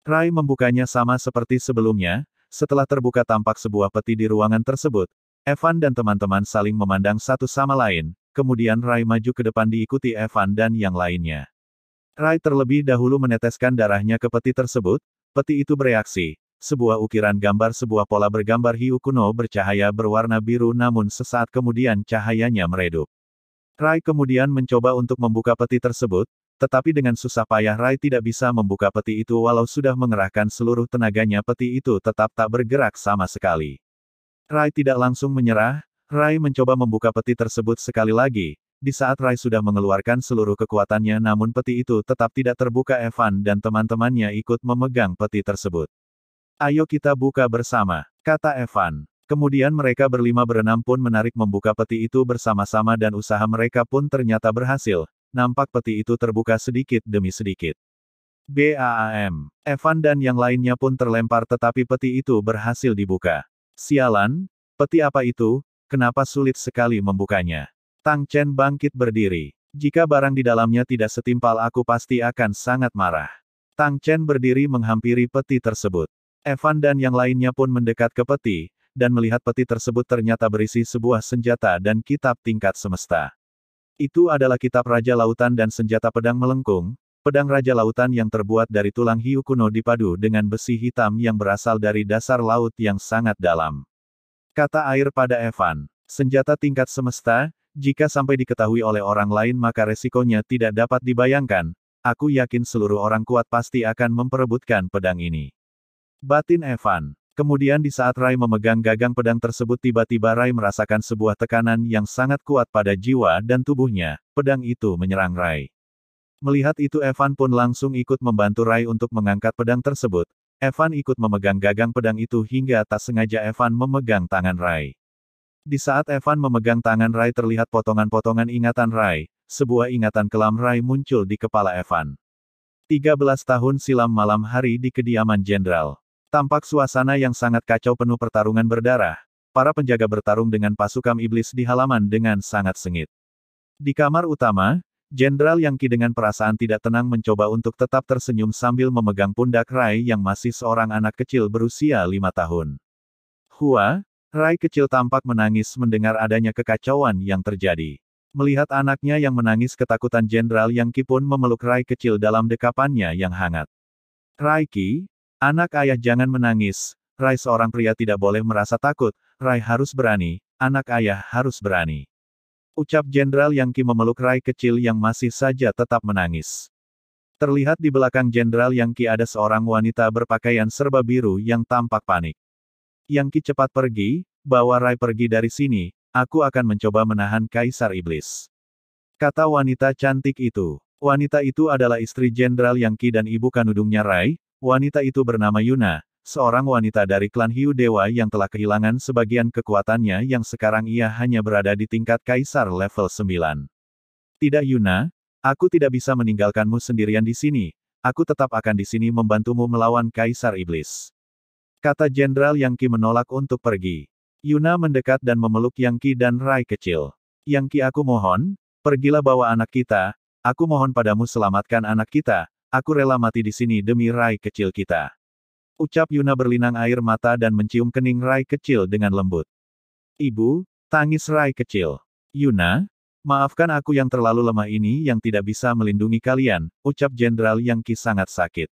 Rai membukanya sama seperti sebelumnya, setelah terbuka tampak sebuah peti di ruangan tersebut. Evan dan teman-teman saling memandang satu sama lain, kemudian Rai maju ke depan diikuti Evan dan yang lainnya. Rai terlebih dahulu meneteskan darahnya ke peti tersebut, peti itu bereaksi, sebuah ukiran gambar sebuah pola bergambar hiu kuno bercahaya berwarna biru namun sesaat kemudian cahayanya meredup. Rai kemudian mencoba untuk membuka peti tersebut, tetapi dengan susah payah Rai tidak bisa membuka peti itu walau sudah mengerahkan seluruh tenaganya peti itu tetap tak bergerak sama sekali. Rai tidak langsung menyerah, Rai mencoba membuka peti tersebut sekali lagi. Di saat Rai sudah mengeluarkan seluruh kekuatannya namun peti itu tetap tidak terbuka. Evan dan teman-temannya ikut memegang peti tersebut. Ayo kita buka bersama, kata Evan. Kemudian mereka berlima berenam pun menarik membuka peti itu bersama-sama dan usaha mereka pun ternyata berhasil. Nampak peti itu terbuka sedikit demi sedikit. BAAM. Evan dan yang lainnya pun terlempar tetapi peti itu berhasil dibuka. Sialan, peti apa itu? Kenapa sulit sekali membukanya? Tang Chen bangkit berdiri. Jika barang di dalamnya tidak setimpal aku pasti akan sangat marah. Tang Chen berdiri menghampiri peti tersebut. Evan dan yang lainnya pun mendekat ke peti, dan melihat peti tersebut ternyata berisi sebuah senjata dan kitab tingkat semesta. Itu adalah kitab Raja Lautan dan senjata pedang melengkung, pedang Raja Lautan yang terbuat dari tulang hiu kuno dipadu dengan besi hitam yang berasal dari dasar laut yang sangat dalam. Kata air pada Evan, senjata tingkat semesta, jika sampai diketahui oleh orang lain maka resikonya tidak dapat dibayangkan. Aku yakin seluruh orang kuat pasti akan memperebutkan pedang ini. Batin Evan. Kemudian di saat Rai memegang gagang pedang tersebut tiba-tiba Rai merasakan sebuah tekanan yang sangat kuat pada jiwa dan tubuhnya. Pedang itu menyerang Rai. Melihat itu Evan pun langsung ikut membantu Rai untuk mengangkat pedang tersebut. Evan ikut memegang gagang pedang itu hingga tak sengaja Evan memegang tangan Rai. Di saat Evan memegang tangan Rai terlihat potongan-potongan ingatan Rai, sebuah ingatan kelam Rai muncul di kepala Evan. 13 tahun silam malam hari di kediaman Jenderal. Tampak suasana yang sangat kacau penuh pertarungan berdarah. Para penjaga bertarung dengan pasukan iblis di halaman dengan sangat sengit. Di kamar utama, Jenderal Yang Qi dengan perasaan tidak tenang mencoba untuk tetap tersenyum sambil memegang pundak Rai yang masih seorang anak kecil berusia 5 tahun. Hua, Rai kecil tampak menangis mendengar adanya kekacauan yang terjadi. Melihat anaknya yang menangis ketakutan Jenderal Yang Qi pun memeluk Rai kecil dalam dekapannya yang hangat. Rai Qi, anak ayah jangan menangis. Rai seorang pria tidak boleh merasa takut. Rai harus berani, anak ayah harus berani. Ucap Jenderal Yang Qi memeluk Rai kecil yang masih saja tetap menangis. Terlihat di belakang Jenderal Yang Qi ada seorang wanita berpakaian serba biru yang tampak panik. Yang Qi cepat pergi, bawa Rai pergi dari sini, aku akan mencoba menahan Kaisar Iblis. Kata wanita cantik itu. Wanita itu adalah istri Jenderal Yang Qi dan ibu kandungnya Rai. Wanita itu bernama Yuna, seorang wanita dari klan Hiu Dewa yang telah kehilangan sebagian kekuatannya yang sekarang ia hanya berada di tingkat Kaisar level 9. Tidak Yuna, aku tidak bisa meninggalkanmu sendirian di sini, aku tetap akan di sini membantumu melawan Kaisar Iblis. Kata Jenderal Yang Qi menolak untuk pergi. Yuna mendekat dan memeluk Yang Qi dan Rai kecil. Yang Qi aku mohon, pergilah bawa anak kita, aku mohon padamu selamatkan anak kita, aku rela mati di sini demi Rai kecil kita. Ucap Yuna berlinang air mata dan mencium kening Rai kecil dengan lembut. Ibu, tangis Rai kecil. Yuna, maafkan aku yang terlalu lemah ini yang tidak bisa melindungi kalian, ucap Jenderal Yang Qi sangat sakit.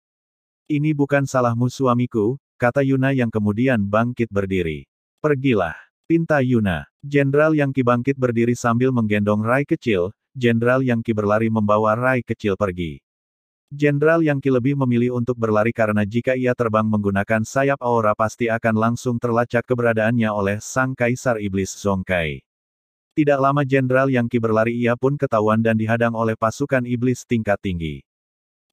Ini bukan salahmu suamiku, kata Yuna yang kemudian bangkit berdiri. Pergilah, pinta Yuna. Jenderal Yang Qi bangkit berdiri sambil menggendong Rai kecil, Jenderal Yang Qi berlari membawa Rai kecil pergi. Jenderal Yang Qi lebih memilih untuk berlari karena jika ia terbang menggunakan sayap aura pasti akan langsung terlacak keberadaannya oleh Sang Kaisar Iblis Zongkai. Tidak lama Jenderal Yang Qi berlari ia pun ketahuan dan dihadang oleh pasukan iblis tingkat tinggi.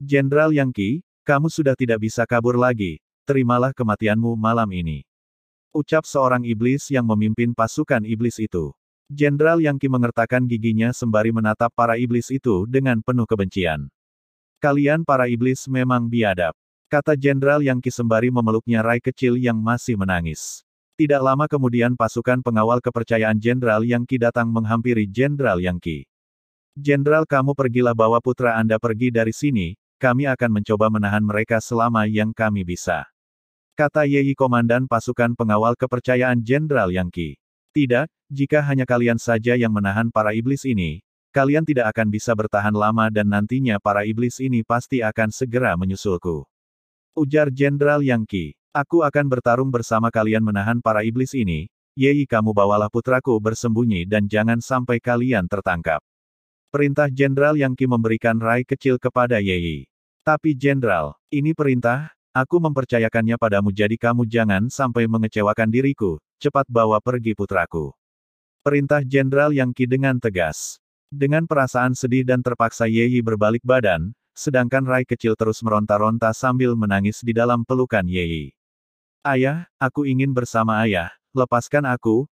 Jenderal Yang Qi, kamu sudah tidak bisa kabur lagi, terimalah kematianmu malam ini. Ucap seorang iblis yang memimpin pasukan iblis itu. Jenderal Yang Qi mengertakkan giginya sembari menatap para iblis itu dengan penuh kebencian. Kalian para iblis memang biadab, kata Jenderal Yang Qi sembari memeluknya Rai kecil yang masih menangis. Tidak lama kemudian pasukan pengawal kepercayaan Jenderal Yang Qi datang menghampiri Jenderal Yang Qi. Jenderal kamu pergilah bawa putra Anda pergi dari sini, kami akan mencoba menahan mereka selama yang kami bisa. Kata Yeyi komandan pasukan pengawal kepercayaan Jenderal Yang Qi. Tidak, jika hanya kalian saja yang menahan para iblis ini, kalian tidak akan bisa bertahan lama dan nantinya para iblis ini pasti akan segera menyusulku. Ujar Jenderal Yang Qi. Aku akan bertarung bersama kalian menahan para iblis ini, Yeyi kamu bawalah putraku bersembunyi dan jangan sampai kalian tertangkap. Perintah Jenderal Yang Qi memberikan Rai kecil kepada Yeyi. Tapi Jenderal, ini perintah, aku mempercayakannya padamu jadi kamu jangan sampai mengecewakan diriku, cepat bawa pergi putraku. Perintah Jenderal Yang Qi dengan tegas. Dengan perasaan sedih dan terpaksa Ye Yi berbalik badan, sedangkan Rai kecil terus meronta-ronta sambil menangis di dalam pelukan Ye Yi. Ayah, aku ingin bersama ayah, lepaskan aku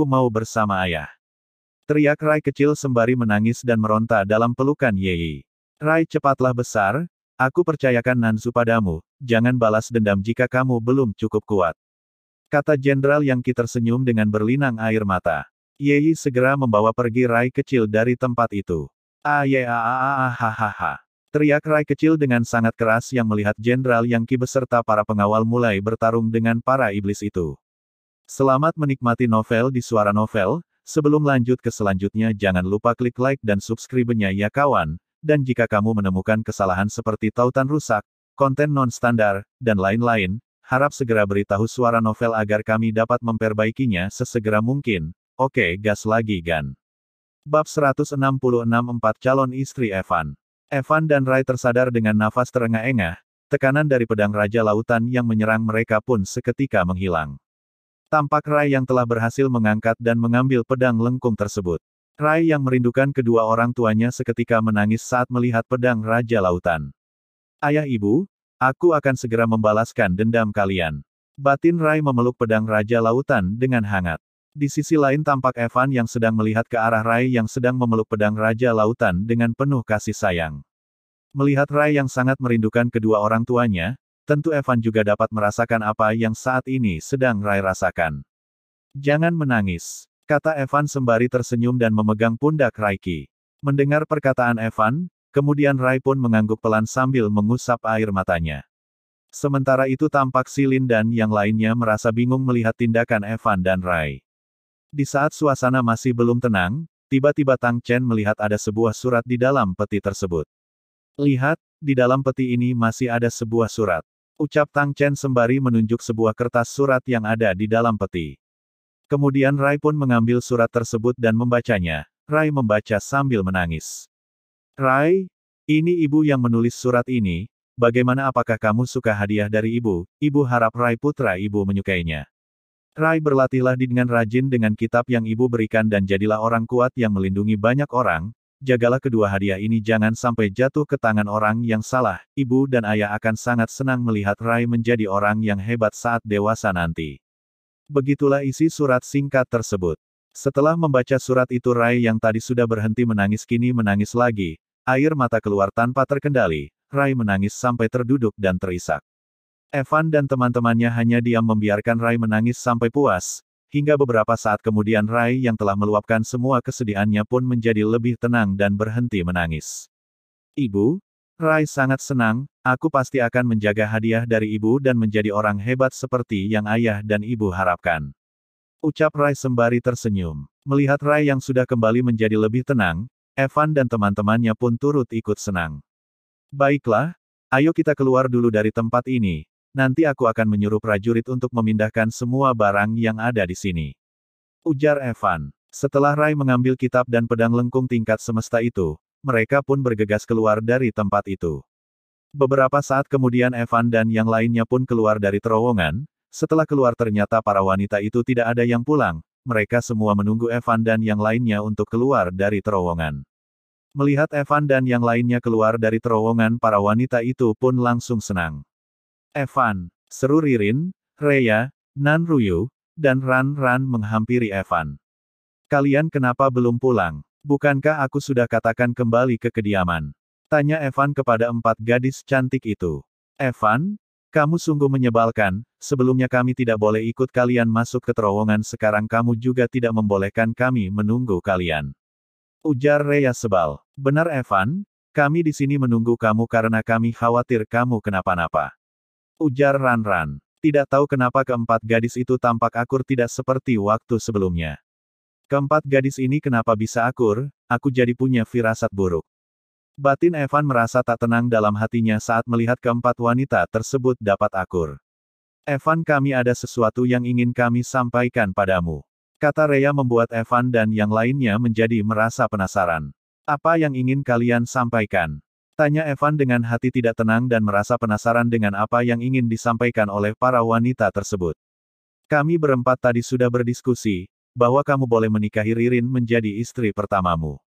mau bersama ayah. Teriak Rai kecil sembari menangis dan meronta dalam pelukan Ye Yi. Rai cepatlah besar, aku percayakan Nanzu padamu, jangan balas dendam jika kamu belum cukup kuat. Kata Jenderal Yang Qi tersenyum dengan berlinang air mata. Ye Yi segera membawa pergi Rai kecil dari tempat itu. Hahaha. Teriak Rai kecil dengan sangat keras yang melihat Jenderal Yang Qi beserta para pengawal mulai bertarung dengan para iblis itu. Selamat menikmati novel di Suara Novel. Sebelum lanjut ke selanjutnya jangan lupa klik like dan subscribe-nya ya kawan. Dan jika kamu menemukan kesalahan seperti tautan rusak, konten non-standar, dan lain-lain, harap segera beritahu Suara Novel agar kami dapat memperbaikinya sesegera mungkin. Oke, gas lagi Gan. Bab 166 4 calon istri Evan. Evan dan Rai tersadar dengan nafas terengah-engah, tekanan dari pedang Raja Lautan yang menyerang mereka pun seketika menghilang. Tampak Rai yang telah berhasil mengangkat dan mengambil pedang lengkung tersebut. Rai yang merindukan kedua orang tuanya seketika menangis saat melihat pedang Raja Lautan. Ayah ibu, aku akan segera membalaskan dendam kalian. Batin Rai memeluk pedang Raja Lautan dengan hangat. Di sisi lain tampak Evan yang sedang melihat ke arah Rai yang sedang memeluk pedang Raja Lautan dengan penuh kasih sayang. Melihat Rai yang sangat merindukan kedua orang tuanya, tentu Evan juga dapat merasakan apa yang saat ini sedang Rai rasakan. Jangan menangis, kata Evan sembari tersenyum dan memegang pundak Raiki. Mendengar perkataan Evan, kemudian Rai pun mengangguk pelan sambil mengusap air matanya. Sementara itu tampak Silin dan yang lainnya merasa bingung melihat tindakan Evan dan Rai. Di saat suasana masih belum tenang, tiba-tiba Tang Chen melihat ada sebuah surat di dalam peti tersebut. Lihat, di dalam peti ini masih ada sebuah surat. Ucap Tang Chen sembari menunjuk sebuah kertas surat yang ada di dalam peti. Kemudian Rai pun mengambil surat tersebut dan membacanya. Rai membaca sambil menangis. Rai, ini ibu yang menulis surat ini, bagaimana apakah kamu suka hadiah dari ibu? Ibu harap Rai putra ibu menyukainya. Rai berlatihlah dengan rajin dengan kitab yang ibu berikan dan jadilah orang kuat yang melindungi banyak orang, jagalah kedua hadiah ini jangan sampai jatuh ke tangan orang yang salah, ibu dan ayah akan sangat senang melihat Rai menjadi orang yang hebat saat dewasa nanti. Begitulah isi surat singkat tersebut. Setelah membaca surat itu Rai yang tadi sudah berhenti menangis kini menangis lagi, air mata keluar tanpa terkendali, Rai menangis sampai terduduk dan terisak. Evan dan teman-temannya hanya diam membiarkan Rai menangis sampai puas, hingga beberapa saat kemudian Rai yang telah meluapkan semua kesedihannya pun menjadi lebih tenang dan berhenti menangis. Ibu, Rai sangat senang, aku pasti akan menjaga hadiah dari ibu dan menjadi orang hebat seperti yang ayah dan ibu harapkan. Ucap Rai sembari tersenyum. Melihat Rai yang sudah kembali menjadi lebih tenang, Evan dan teman-temannya pun turut ikut senang. Baiklah, ayo kita keluar dulu dari tempat ini. Nanti aku akan menyuruh prajurit untuk memindahkan semua barang yang ada di sini. Ujar Evan. Setelah Rai mengambil kitab dan pedang lengkung tingkat semesta itu, mereka pun bergegas keluar dari tempat itu. Beberapa saat kemudian Evan dan yang lainnya pun keluar dari terowongan. Setelah keluar ternyata para wanita itu tidak ada yang pulang. Mereka semua menunggu Evan dan yang lainnya untuk keluar dari terowongan. Melihat Evan dan yang lainnya keluar dari terowongan para wanita itu pun langsung senang. Evan, seru Ririn, Rhea, Nan Ruyu, dan Ran Ran menghampiri Evan. Kalian kenapa belum pulang? Bukankah aku sudah katakan kembali ke kediaman? Tanya Evan kepada 4 gadis cantik itu. Evan, kamu sungguh menyebalkan, sebelumnya kami tidak boleh ikut kalian masuk ke terowongan sekarang kamu juga tidak membolehkan kami menunggu kalian. Ujar Rhea sebal. Benar Evan, kami di sini menunggu kamu karena kami khawatir kamu kenapa-napa. Ujar Ran Ran. Tidak tahu kenapa keempat gadis itu tampak akur tidak seperti waktu sebelumnya. Keempat gadis ini kenapa bisa akur, aku jadi punya firasat buruk. Batin Evan merasa tak tenang dalam hatinya saat melihat keempat wanita tersebut dapat akur. Evan kami ada sesuatu yang ingin kami sampaikan padamu. Kata Rhea membuat Evan dan yang lainnya menjadi merasa penasaran. Apa yang ingin kalian sampaikan? Tanya Evan dengan hati tidak tenang dan merasa penasaran dengan apa yang ingin disampaikan oleh para wanita tersebut. Kami berempat tadi sudah berdiskusi, bahwa kamu boleh menikahi Ririn menjadi istri pertamamu.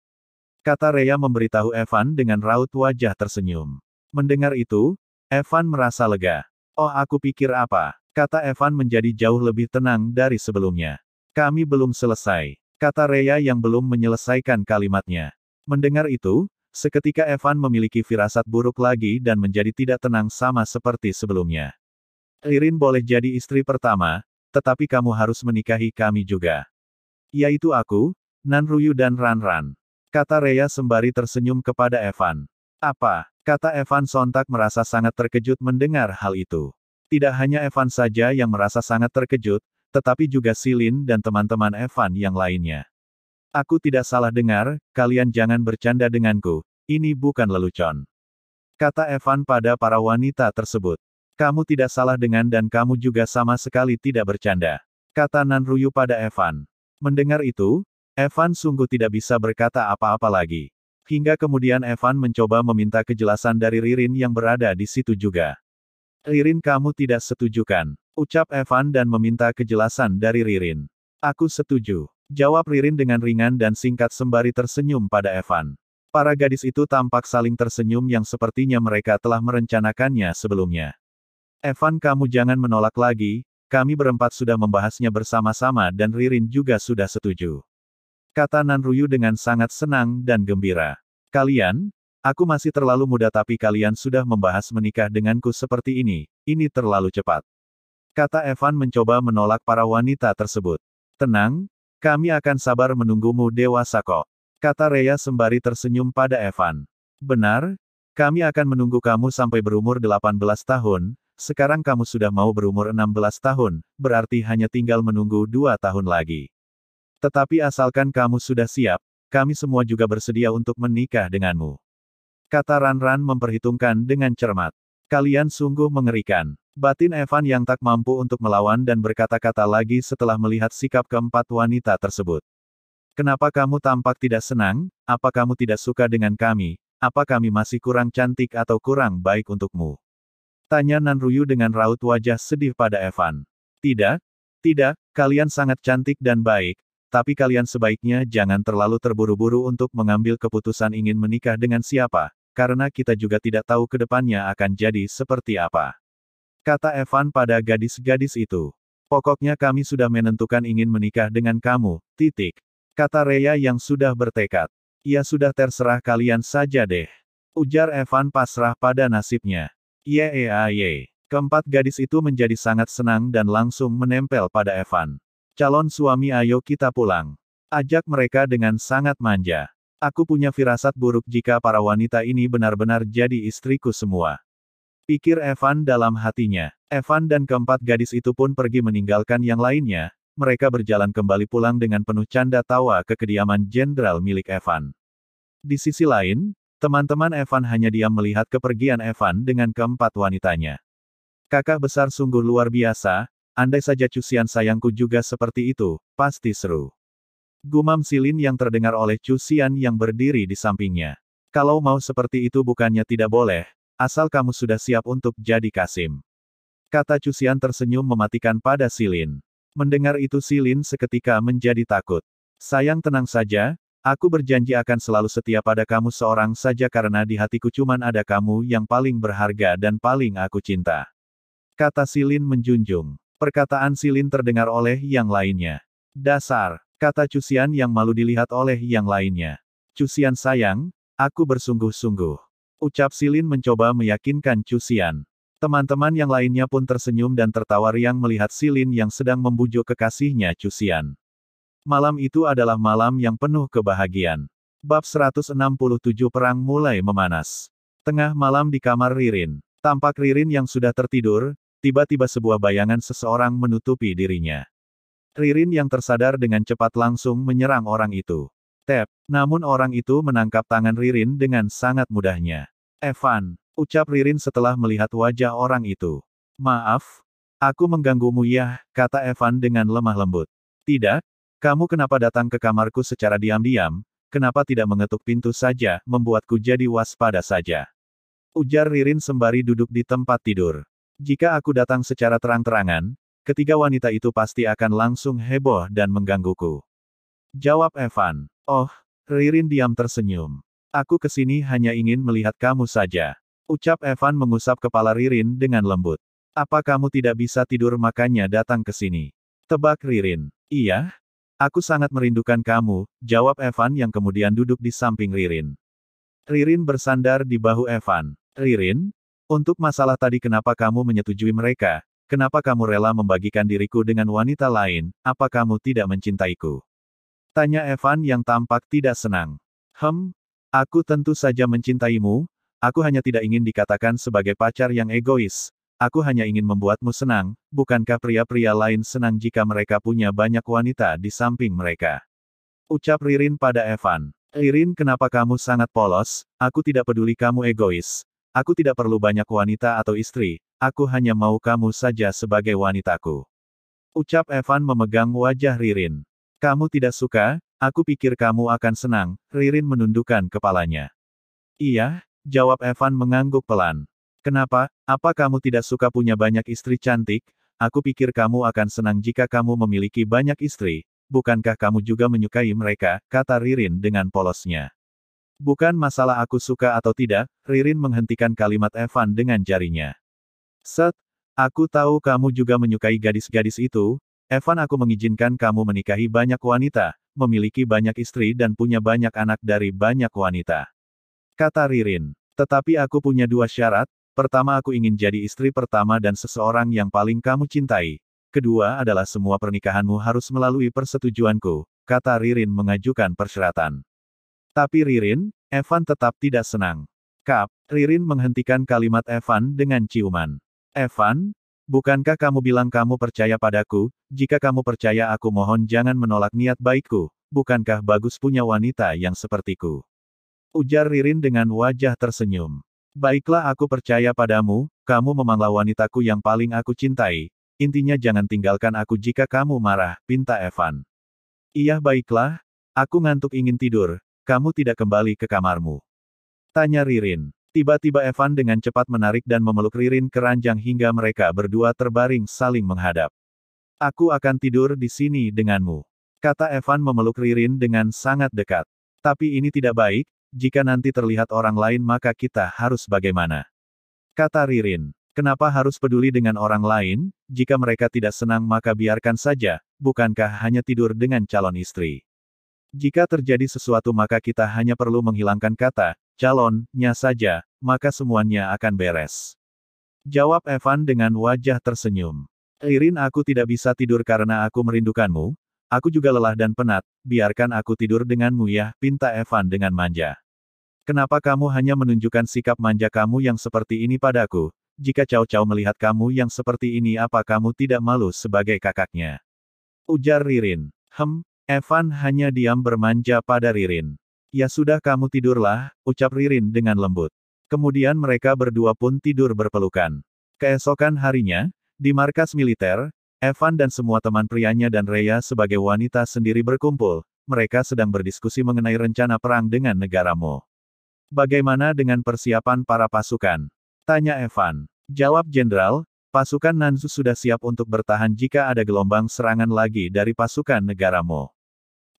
Kata Rhea memberitahu Evan dengan raut wajah tersenyum. Mendengar itu, Evan merasa lega. Oh, aku pikir apa? Kata Evan menjadi jauh lebih tenang dari sebelumnya. Kami belum selesai. Kata Rhea yang belum menyelesaikan kalimatnya. Mendengar itu, seketika Evan memiliki firasat buruk lagi dan menjadi tidak tenang sama seperti sebelumnya. Ririn boleh jadi istri pertama, tetapi kamu harus menikahi kami juga. Yaitu aku, Nanruyu dan Ranran. Kata Rhea sembari tersenyum kepada Evan. Apa? Kata Evan sontak merasa sangat terkejut mendengar hal itu. Tidak hanya Evan saja yang merasa sangat terkejut, tetapi juga Silin dan teman-teman Evan yang lainnya. Aku tidak salah dengar, kalian jangan bercanda denganku, ini bukan lelucon. Kata Evan pada para wanita tersebut. Kamu tidak salah dengan dan kamu juga sama sekali tidak bercanda. Kata Nanruyu pada Evan. Mendengar itu, Evan sungguh tidak bisa berkata apa-apa lagi. Hingga kemudian Evan mencoba meminta kejelasan dari Ririn yang berada di situ juga. Ririn, kamu tidak setuju kan? Ucap Evan dan meminta kejelasan dari Ririn. Aku setuju. Jawab Ririn dengan ringan dan singkat sembari tersenyum pada Evan. Para gadis itu tampak saling tersenyum yang sepertinya mereka telah merencanakannya sebelumnya. Evan, kamu jangan menolak lagi, kami berempat sudah membahasnya bersama-sama dan Ririn juga sudah setuju. Kata Nanruyu dengan sangat senang dan gembira. Kalian? Aku masih terlalu muda tapi kalian sudah membahas menikah denganku seperti ini terlalu cepat. Kata Evan mencoba menolak para wanita tersebut. Tenang, kami akan sabar menunggumu dewasa kok. Kata Rhea sembari tersenyum pada Evan. Benar, kami akan menunggu kamu sampai berumur 18 tahun, sekarang kamu sudah mau berumur 16 tahun, berarti hanya tinggal menunggu 2 tahun lagi. Tetapi asalkan kamu sudah siap, kami semua juga bersedia untuk menikah denganmu. Kata Ranran memperhitungkan dengan cermat. Kalian sungguh mengerikan. Batin Evan yang tak mampu untuk melawan dan berkata-kata lagi setelah melihat sikap keempat wanita tersebut. Kenapa kamu tampak tidak senang? Apa kamu tidak suka dengan kami? Apa kami masih kurang cantik atau kurang baik untukmu? Tanya Nanruyu dengan raut wajah sedih pada Evan. Tidak, kalian sangat cantik dan baik. Tapi kalian sebaiknya jangan terlalu terburu-buru untuk mengambil keputusan ingin menikah dengan siapa, karena kita juga tidak tahu ke depannya akan jadi seperti apa. Kata Evan pada gadis-gadis itu. Pokoknya kami sudah menentukan ingin menikah dengan kamu, titik. Kata Rhea yang sudah bertekad. Ya sudah terserah kalian saja deh. Ujar Evan pasrah pada nasibnya. Ye. Keempat gadis itu menjadi sangat senang dan langsung menempel pada Evan. Calon suami, ayo kita pulang. Ajak mereka dengan sangat manja. Aku punya firasat buruk jika para wanita ini benar-benar jadi istriku semua. Pikir Evan dalam hatinya. Evan dan keempat gadis itu pun pergi meninggalkan yang lainnya, mereka berjalan kembali pulang dengan penuh canda tawa ke kediaman jenderal milik Evan. Di sisi lain, teman-teman Evan hanya diam melihat kepergian Evan dengan keempat wanitanya. Kakak besar sungguh luar biasa. Andai saja Cusian sayangku juga seperti itu, pasti seru. Gumam Silin yang terdengar oleh Cusian yang berdiri di sampingnya. Kalau mau seperti itu bukannya tidak boleh, asal kamu sudah siap untuk jadi Kasim. Kata Cusian tersenyum mematikan pada Silin. Mendengar itu Silin seketika menjadi takut. Sayang, tenang saja, aku berjanji akan selalu setia pada kamu seorang saja karena di hatiku cuman ada kamu yang paling berharga dan paling aku cinta. Kata Silin menjunjung. Perkataan Silin terdengar oleh yang lainnya. Dasar, kata Cusian yang malu dilihat oleh yang lainnya. Cusian sayang, aku bersungguh-sungguh. Ucap Silin mencoba meyakinkan Cusian. Teman-teman yang lainnya pun tersenyum dan tertawa riang melihat Silin yang sedang membujuk kekasihnya Cusian. Malam itu adalah malam yang penuh kebahagiaan. Bab 167 Perang mulai memanas. Tengah malam di kamar Ririn. Tampak Ririn yang sudah tertidur. Tiba-tiba sebuah bayangan seseorang menutupi dirinya. Ririn yang tersadar dengan cepat langsung menyerang orang itu. Tep, namun orang itu menangkap tangan Ririn dengan sangat mudahnya. Evan, ucap Ririn setelah melihat wajah orang itu. Maaf, aku mengganggumu ya, kata Evan dengan lemah lembut. Tidak, kamu kenapa datang ke kamarku secara diam-diam, kenapa tidak mengetuk pintu saja, membuatku jadi waspada saja. Ujar Ririn sembari duduk di tempat tidur. Jika aku datang secara terang-terangan, ketiga wanita itu pasti akan langsung heboh dan menggangguku. Jawab Evan. Oh, Ririn diam tersenyum. Aku kesini hanya ingin melihat kamu saja. Ucap Evan mengusap kepala Ririn dengan lembut. Apa kamu tidak bisa tidur makanya datang ke sini? Tebak Ririn. Iya? Aku sangat merindukan kamu, jawab Evan yang kemudian duduk di samping Ririn. Ririn bersandar di bahu Evan. Ririn? Untuk masalah tadi kenapa kamu menyetujui mereka? Kenapa kamu rela membagikan diriku dengan wanita lain? Apa kamu tidak mencintaiku? Tanya Evan yang tampak tidak senang. Aku tentu saja mencintaimu, aku hanya tidak ingin dikatakan sebagai pacar yang egois. Aku hanya ingin membuatmu senang, bukankah pria-pria lain senang jika mereka punya banyak wanita di samping mereka? Ucap Ririn pada Evan. Ririn, kenapa kamu sangat polos? Aku tidak peduli kamu egois. Aku tidak perlu banyak wanita atau istri, aku hanya mau kamu saja sebagai wanitaku. Ucap Evan memegang wajah Ririn. Kamu tidak suka? Aku pikir kamu akan senang. Ririn menundukkan kepalanya. Iya, jawab Evan mengangguk pelan. Kenapa? Apa kamu tidak suka punya banyak istri cantik? Aku pikir kamu akan senang jika kamu memiliki banyak istri. Bukankah kamu juga menyukai mereka? Kata Ririn dengan polosnya. Bukan masalah aku suka atau tidak, Ririn menghentikan kalimat Evan dengan jarinya. Aku tahu kamu juga menyukai gadis-gadis itu. Evan, aku mengizinkan kamu menikahi banyak wanita, memiliki banyak istri dan punya banyak anak dari banyak wanita. Kata Ririn. Tetapi aku punya dua syarat. Pertama, aku ingin jadi istri pertama dan seseorang yang paling kamu cintai. Kedua adalah semua pernikahanmu harus melalui persetujuanku, kata Ririn mengajukan persyaratan. Tapi Ririn, Evan tetap tidak senang. Ririn menghentikan kalimat Evan dengan ciuman. Evan, bukankah kamu bilang kamu percaya padaku? Jika kamu percaya, aku mohon jangan menolak niat baikku. Bukankah bagus punya wanita yang sepertiku? Ujar Ririn dengan wajah tersenyum. Baiklah, aku percaya padamu, kamu memanglah wanitaku yang paling aku cintai. Intinya jangan tinggalkan aku jika kamu marah, pinta Evan. Iya baiklah, aku ngantuk ingin tidur. Kamu tidak kembali ke kamarmu? Tanya Ririn. Tiba-tiba Evan dengan cepat menarik dan memeluk Ririn ke ranjang hingga mereka berdua terbaring saling menghadap. Aku akan tidur di sini denganmu, kata Evan memeluk Ririn dengan sangat dekat. Tapi ini tidak baik, jika nanti terlihat orang lain maka kita harus bagaimana? Kata Ririn. Kenapa harus peduli dengan orang lain? Jika mereka tidak senang maka biarkan saja, bukankah hanya tidur dengan calon istri? Jika terjadi sesuatu maka kita hanya perlu menghilangkan kata calonnya saja, maka semuanya akan beres. Jawab Evan dengan wajah tersenyum. Ririn, aku tidak bisa tidur karena aku merindukanmu. Aku juga lelah dan penat, biarkan aku tidur denganmu ya, pinta Evan dengan manja. Kenapa kamu hanya menunjukkan sikap manja kamu yang seperti ini padaku? Jika Cao Cao melihat kamu yang seperti ini apa kamu tidak malu sebagai kakaknya? Ujar Ririn. Evan hanya diam bermanja pada Ririn. Ya sudah, kamu tidurlah, ucap Ririn dengan lembut. Kemudian mereka berdua pun tidur berpelukan. Keesokan harinya, di markas militer, Evan dan semua teman prianya dan Rhea sebagai wanita sendiri berkumpul. Mereka sedang berdiskusi mengenai rencana perang dengan negara Mo. Bagaimana dengan persiapan para pasukan? Tanya Evan. Jawab Jenderal, pasukan Nanzu sudah siap untuk bertahan jika ada gelombang serangan lagi dari pasukan negara Mo.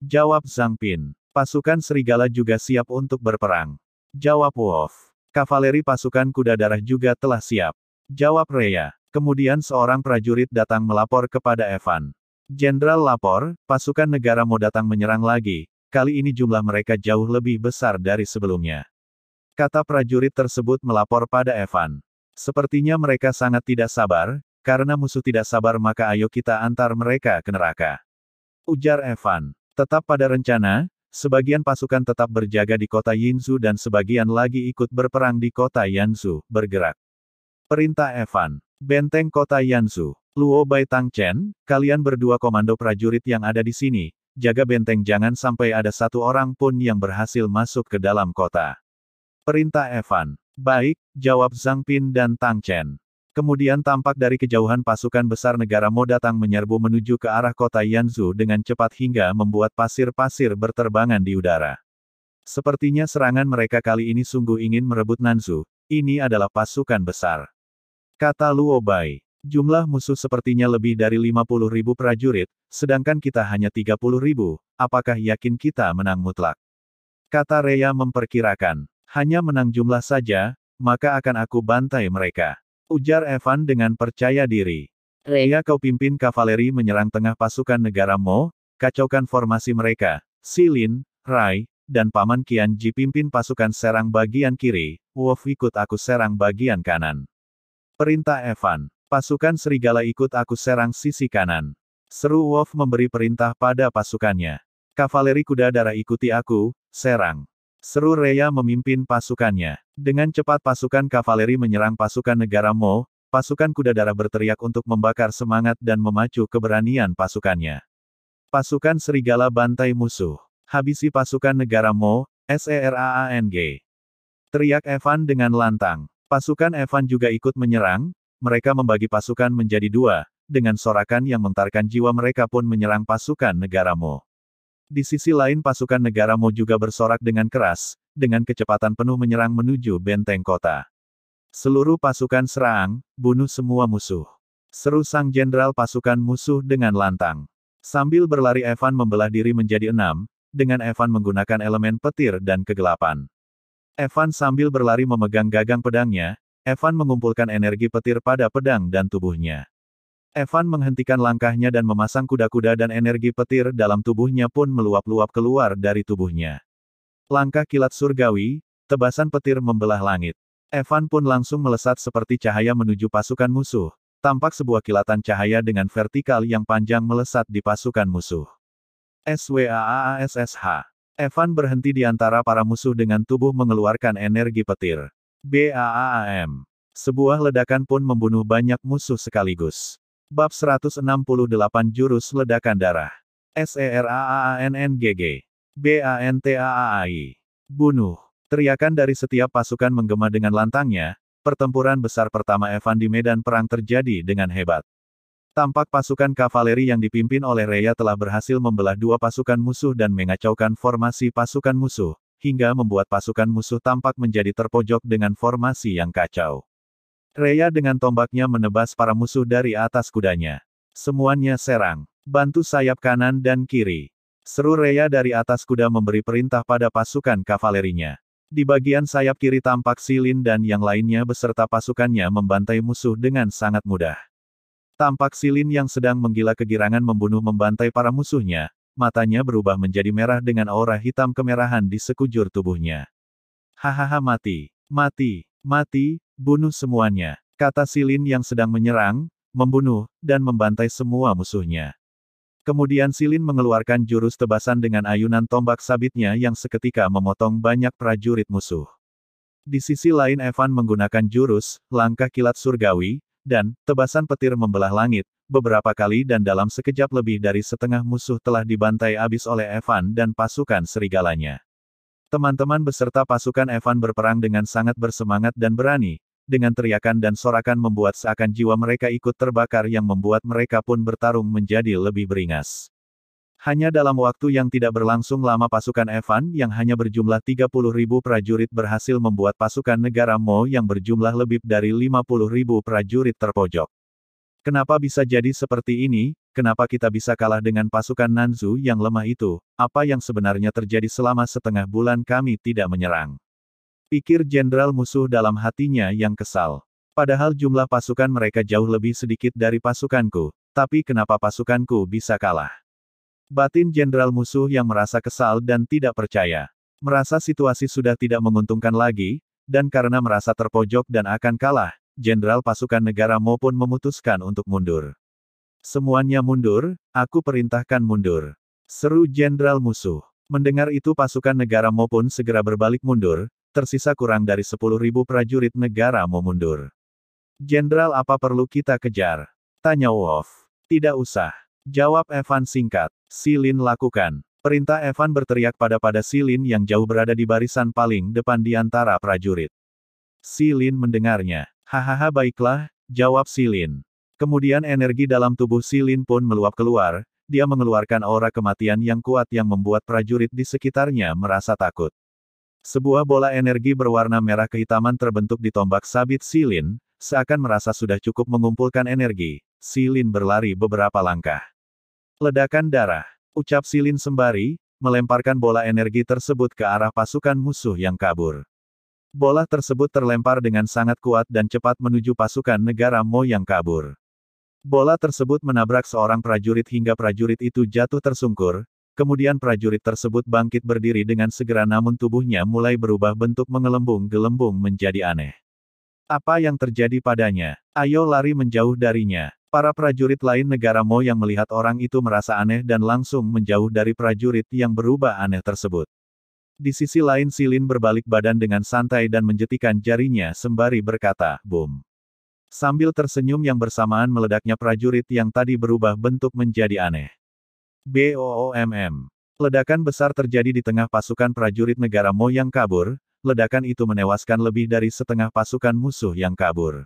Jawab Zhang Pin. Pasukan serigala juga siap untuk berperang. Jawab Wolf. Kavaleri pasukan kuda darah juga telah siap. Jawab Rhea. Kemudian seorang prajurit datang melapor kepada Evan. Jenderal lapor, pasukan negara Mo datang menyerang lagi. Kali ini jumlah mereka jauh lebih besar dari sebelumnya. Kata prajurit tersebut melapor pada Evan. Sepertinya mereka sangat tidak sabar, karena musuh tidak sabar maka ayo kita antar mereka ke neraka. Ujar Evan. Tetap pada rencana, sebagian pasukan tetap berjaga di kota Yinzhou dan sebagian lagi ikut berperang di kota Yanzhou, bergerak. Perintah Evan. Benteng kota Yanzhou. Luo Bai Tang Chen, kalian berdua komando prajurit yang ada di sini, jaga benteng jangan sampai ada satu orang pun yang berhasil masuk ke dalam kota. Perintah Evan. Baik, jawab Zhang Pin dan Tang Chen. Kemudian tampak dari kejauhan pasukan besar negara Mo datang menyerbu menuju ke arah kota Yanzhou dengan cepat hingga membuat pasir-pasir berterbangan di udara. Sepertinya serangan mereka kali ini sungguh ingin merebut Nanzhou. Ini adalah pasukan besar. Kata Luo Bai. Jumlah musuh sepertinya lebih dari 50.000 prajurit, sedangkan kita hanya 30.000, apakah yakin kita menang mutlak? Kata Rhea memperkirakan. Hanya menang jumlah saja, maka akan aku bantai mereka. Ujar Evan dengan percaya diri. Rhea, kau pimpin kavaleri menyerang tengah pasukan negara Mo, kacaukan formasi mereka. Xilin, Rai, dan Paman Qianji pimpin pasukan serang bagian kiri, Wolf ikut aku serang bagian kanan. Perintah Evan. Pasukan serigala ikut aku serang sisi kanan. Seru Wolf memberi perintah pada pasukannya. Kavaleri kuda darah ikuti aku, serang. Seru Rhea memimpin pasukannya. Dengan cepat pasukan kavaleri menyerang pasukan negara Mo, pasukan kuda darah berteriak untuk membakar semangat dan memacu keberanian pasukannya. Pasukan serigala bantai musuh. Habisi pasukan negara Mo, Serang. Teriak Evan dengan lantang. Pasukan Evan juga ikut menyerang, mereka membagi pasukan menjadi dua, dengan sorakan yang menggetarkan jiwa mereka pun menyerang pasukan negara Mo. Di sisi lain pasukan negara Mo juga bersorak dengan keras, dengan kecepatan penuh menyerang menuju benteng kota. Seluruh pasukan serang, bunuh semua musuh. Seru sang jenderal pasukan musuh dengan lantang. Sambil berlari Evan membelah diri menjadi 6, dengan Evan menggunakan elemen petir dan kegelapan. Evan sambil berlari memegang gagang pedangnya, Evan mengumpulkan energi petir pada pedang dan tubuhnya. Evan menghentikan langkahnya dan memasang kuda-kuda dan energi petir dalam tubuhnya pun meluap-luap keluar dari tubuhnya. Langkah kilat surgawi, tebasan petir membelah langit. Evan pun langsung melesat seperti cahaya menuju pasukan musuh. Tampak sebuah kilatan cahaya dengan vertikal yang panjang melesat di pasukan musuh. SWAASSH. Evan berhenti di antara para musuh dengan tubuh mengeluarkan energi petir. BAAM. Sebuah ledakan pun membunuh banyak musuh sekaligus. Bab 168 Jurus Ledakan Darah. SERAANNGG. BANTAAI. Bunuh. Teriakan dari setiap pasukan menggema dengan lantangnya, pertempuran besar pertama Evan di medan perang terjadi dengan hebat. Tampak pasukan kavaleri yang dipimpin oleh Rhea telah berhasil membelah dua pasukan musuh dan mengacaukan formasi pasukan musuh, hingga membuat pasukan musuh tampak menjadi terpojok dengan formasi yang kacau. Rhea dengan tombaknya menebas para musuh dari atas kudanya. Semuanya serang. Bantu sayap kanan dan kiri. Seru Rhea dari atas kuda memberi perintah pada pasukan kavalerinya. Di bagian sayap kiri tampak Xilin dan yang lainnya beserta pasukannya membantai musuh dengan sangat mudah. Tampak Xilin yang sedang menggila kegirangan membantai para musuhnya, matanya berubah menjadi merah dengan aura hitam kemerahan di sekujur tubuhnya. Hahaha mati, mati, mati, bunuh semuanya, kata Xilin yang sedang menyerang, membunuh, dan membantai semua musuhnya. Kemudian Xilin mengeluarkan jurus tebasan dengan ayunan tombak sabitnya yang seketika memotong banyak prajurit musuh. Di sisi lain Evan menggunakan jurus, langkah kilat surgawi, dan tebasan petir membelah langit, beberapa kali dan dalam sekejap lebih dari setengah musuh telah dibantai habis oleh Evan dan pasukan serigalanya. Teman-teman beserta pasukan Evan berperang dengan sangat bersemangat dan berani, dengan teriakan dan sorakan membuat seakan jiwa mereka ikut terbakar yang membuat mereka pun bertarung menjadi lebih beringas. Hanya dalam waktu yang tidak berlangsung lama pasukan Evan yang hanya berjumlah 30.000 prajurit berhasil membuat pasukan negara Mo yang berjumlah lebih dari 50.000 prajurit terpojok. Kenapa bisa jadi seperti ini? Kenapa kita bisa kalah dengan pasukan Nanzu yang lemah itu? Apa yang sebenarnya terjadi selama setengah bulan kami tidak menyerang? Pikir jenderal musuh dalam hatinya yang kesal. Padahal jumlah pasukan mereka jauh lebih sedikit dari pasukanku, tapi kenapa pasukanku bisa kalah? Batin jenderal musuh yang merasa kesal dan tidak percaya. Merasa situasi sudah tidak menguntungkan lagi, dan karena merasa terpojok dan akan kalah, jenderal pasukan negara Mo pun memutuskan untuk mundur. Semuanya mundur, aku perintahkan mundur. Seru jenderal musuh. Mendengar itu pasukan negara Mo pun segera berbalik mundur, tersisa kurang dari 10.000 prajurit negara Mo mundur. Jenderal apa perlu kita kejar? Tanya Wolf. Tidak usah. Jawab Evan singkat. Xilin lakukan. Perintah Evan berteriak pada Xilin yang jauh berada di barisan paling depan di antara prajurit. Xilin mendengarnya. Hahaha baiklah, jawab Xilin. Kemudian energi dalam tubuh Xilin pun meluap keluar, dia mengeluarkan aura kematian yang kuat yang membuat prajurit di sekitarnya merasa takut. Sebuah bola energi berwarna merah kehitaman terbentuk di tombak sabit Xilin, seakan merasa sudah cukup mengumpulkan energi, Si Lin berlari beberapa langkah. Ledakan darah. Ucap Si Lin sembari melemparkan bola energi tersebut ke arah pasukan musuh yang kabur. Bola tersebut terlempar dengan sangat kuat dan cepat menuju pasukan negara Mo yang kabur. Bola tersebut menabrak seorang prajurit hingga prajurit itu jatuh tersungkur, kemudian prajurit tersebut bangkit berdiri dengan segera namun tubuhnya mulai berubah bentuk menggelembung-gelembung menjadi aneh. Apa yang terjadi padanya? Ayo lari menjauh darinya. Para prajurit lain negara Mo yang melihat orang itu merasa aneh dan langsung menjauh dari prajurit yang berubah aneh tersebut. Di sisi lain Si Lin berbalik badan dengan santai dan menjetikan jarinya sembari berkata, "Boom." Sambil tersenyum yang bersamaan meledaknya prajurit yang tadi berubah bentuk menjadi aneh. BOOMM. Ledakan besar terjadi di tengah pasukan prajurit negara Mo yang kabur, ledakan itu menewaskan lebih dari setengah pasukan musuh yang kabur.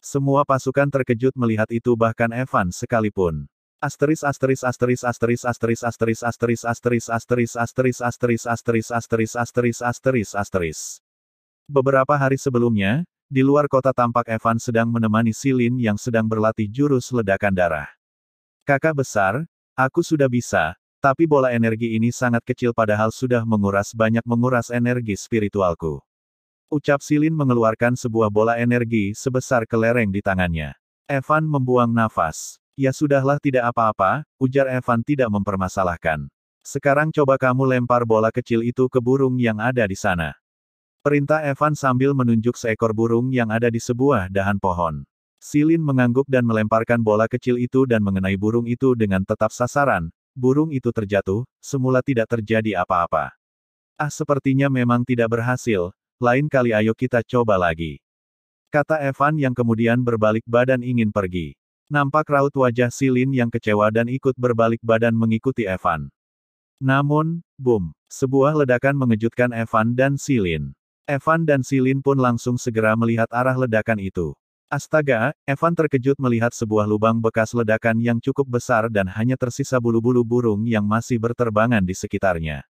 Semua pasukan terkejut melihat itu bahkan Evan sekalipun. Asteris asteris asteris asteris asteris asteris asteris asteris asteris asteris asteris asteris asteris asteris asteris asteris. Beberapa hari sebelumnya, di luar kota tampak Evan sedang menemani Si Lin yang sedang berlatih jurus ledakan darah. "Kakak besar, aku sudah bisa, tapi bola energi ini sangat kecil padahal sudah menguras energi spiritualku." Ucap Si Lin mengeluarkan sebuah bola energi sebesar kelereng di tangannya. Evan membuang nafas. "Ya sudahlah tidak apa-apa," ujar Evan tidak mempermasalahkan. "Sekarang coba kamu lempar bola kecil itu ke burung yang ada di sana." Perintah Evan sambil menunjuk seekor burung yang ada di sebuah dahan pohon. Si Lin mengangguk dan melemparkan bola kecil itu dan mengenai burung itu dengan tetap sasaran. Burung itu terjatuh, semula tidak terjadi apa-apa. "Ah, sepertinya memang tidak berhasil. Lain kali ayo kita coba lagi," kata Evan yang kemudian berbalik badan ingin pergi. Nampak raut wajah Si Lin yang kecewa dan ikut berbalik badan mengikuti Evan. Namun, boom, sebuah ledakan mengejutkan Evan dan Si Lin. Evan dan Si Lin pun langsung segera melihat arah ledakan itu. Astaga, Evan terkejut melihat sebuah lubang bekas ledakan yang cukup besar dan hanya tersisa bulu-bulu burung yang masih berterbangan di sekitarnya.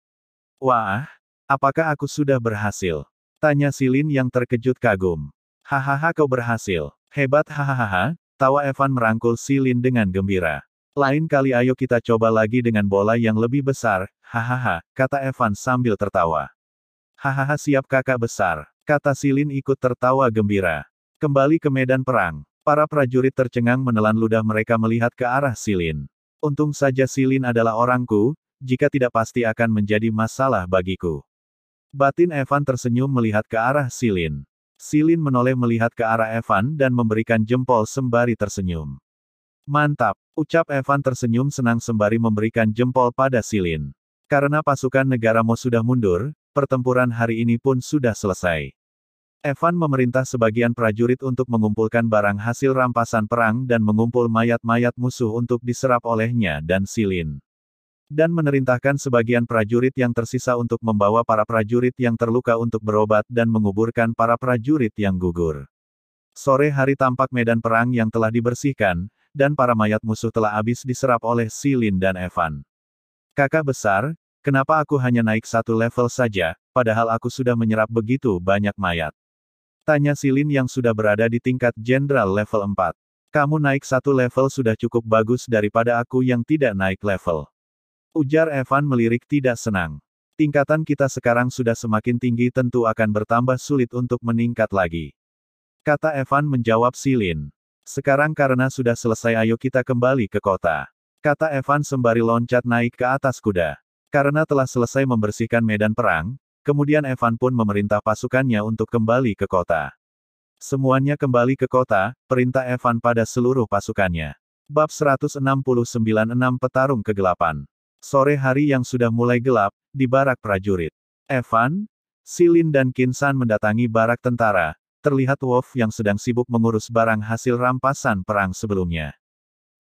"Wah, apakah aku sudah berhasil?" tanya Si Lin yang terkejut kagum. "Hahaha, kau berhasil. Hebat, hahaha," tawa Evan merangkul Si Lin dengan gembira. "Lain kali ayo kita coba lagi dengan bola yang lebih besar, hahaha," kata Evan sambil tertawa. "Hahaha, siap kakak besar," kata Si Lin ikut tertawa gembira. Kembali ke medan perang. Para prajurit tercengang menelan ludah mereka melihat ke arah Si Lin. "Untung saja Si Lin adalah orangku, jika tidak pasti akan menjadi masalah bagiku." Batin Evan tersenyum melihat ke arah Si Lin. Si Lin menoleh melihat ke arah Evan dan memberikan jempol sembari tersenyum. "Mantap," ucap Evan tersenyum senang sembari memberikan jempol pada Si Lin. Karena pasukan negara Mo sudah mundur, pertempuran hari ini pun sudah selesai. Evan memerintah sebagian prajurit untuk mengumpulkan barang hasil rampasan perang dan mengumpul mayat-mayat musuh untuk diserap olehnya dan Si Lin. Dan memerintahkan sebagian prajurit yang tersisa untuk membawa para prajurit yang terluka untuk berobat dan menguburkan para prajurit yang gugur. Sore hari tampak medan perang yang telah dibersihkan, dan para mayat musuh telah habis diserap oleh Si Lin dan Evan. "Kakak besar, kenapa aku hanya naik satu level saja, padahal aku sudah menyerap begitu banyak mayat?" tanya Si Lin yang sudah berada di tingkat jenderal level 4. "Kamu naik satu level sudah cukup bagus daripada aku yang tidak naik level," ujar Evan melirik tidak senang. "Tingkatan kita sekarang sudah semakin tinggi tentu akan bertambah sulit untuk meningkat lagi," kata Evan menjawab Si Lin. "Sekarang karena sudah selesai ayo kita kembali ke kota," kata Evan sembari loncat naik ke atas kuda. Karena telah selesai membersihkan medan perang, kemudian Evan pun memerintah pasukannya untuk kembali ke kota. Semuanya kembali ke kota, perintah Evan pada seluruh pasukannya. Bab 169-6 Petarung Kegelapan. Sore hari yang sudah mulai gelap, di barak prajurit. Evan, Si Lin dan Qin San mendatangi barak tentara, terlihat Wolf yang sedang sibuk mengurus barang hasil rampasan perang sebelumnya.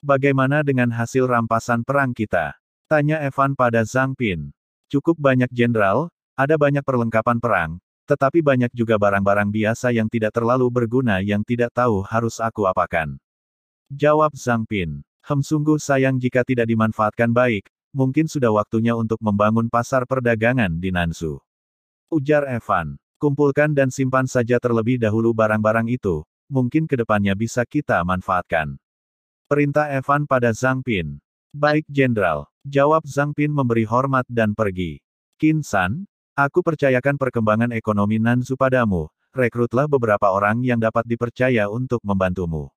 "Bagaimana dengan hasil rampasan perang kita?" tanya Evan pada Zhang Pin. "Cukup banyak jenderal, ada banyak perlengkapan perang, tetapi banyak juga barang-barang biasa yang tidak terlalu berguna yang tidak tahu harus aku apakan," jawab Zhang Pin. Sungguh sayang jika tidak dimanfaatkan baik. Mungkin sudah waktunya untuk membangun pasar perdagangan di Nansu," ujar Evan. "Kumpulkan dan simpan saja terlebih dahulu barang-barang itu, mungkin kedepannya bisa kita manfaatkan. Perintah Evan pada Zhang Pin. Baik Jenderal, jawab Zhang Pin memberi hormat dan pergi. Qin San, aku percayakan perkembangan ekonomi Nanzu padamu, rekrutlah beberapa orang yang dapat dipercaya untuk membantumu.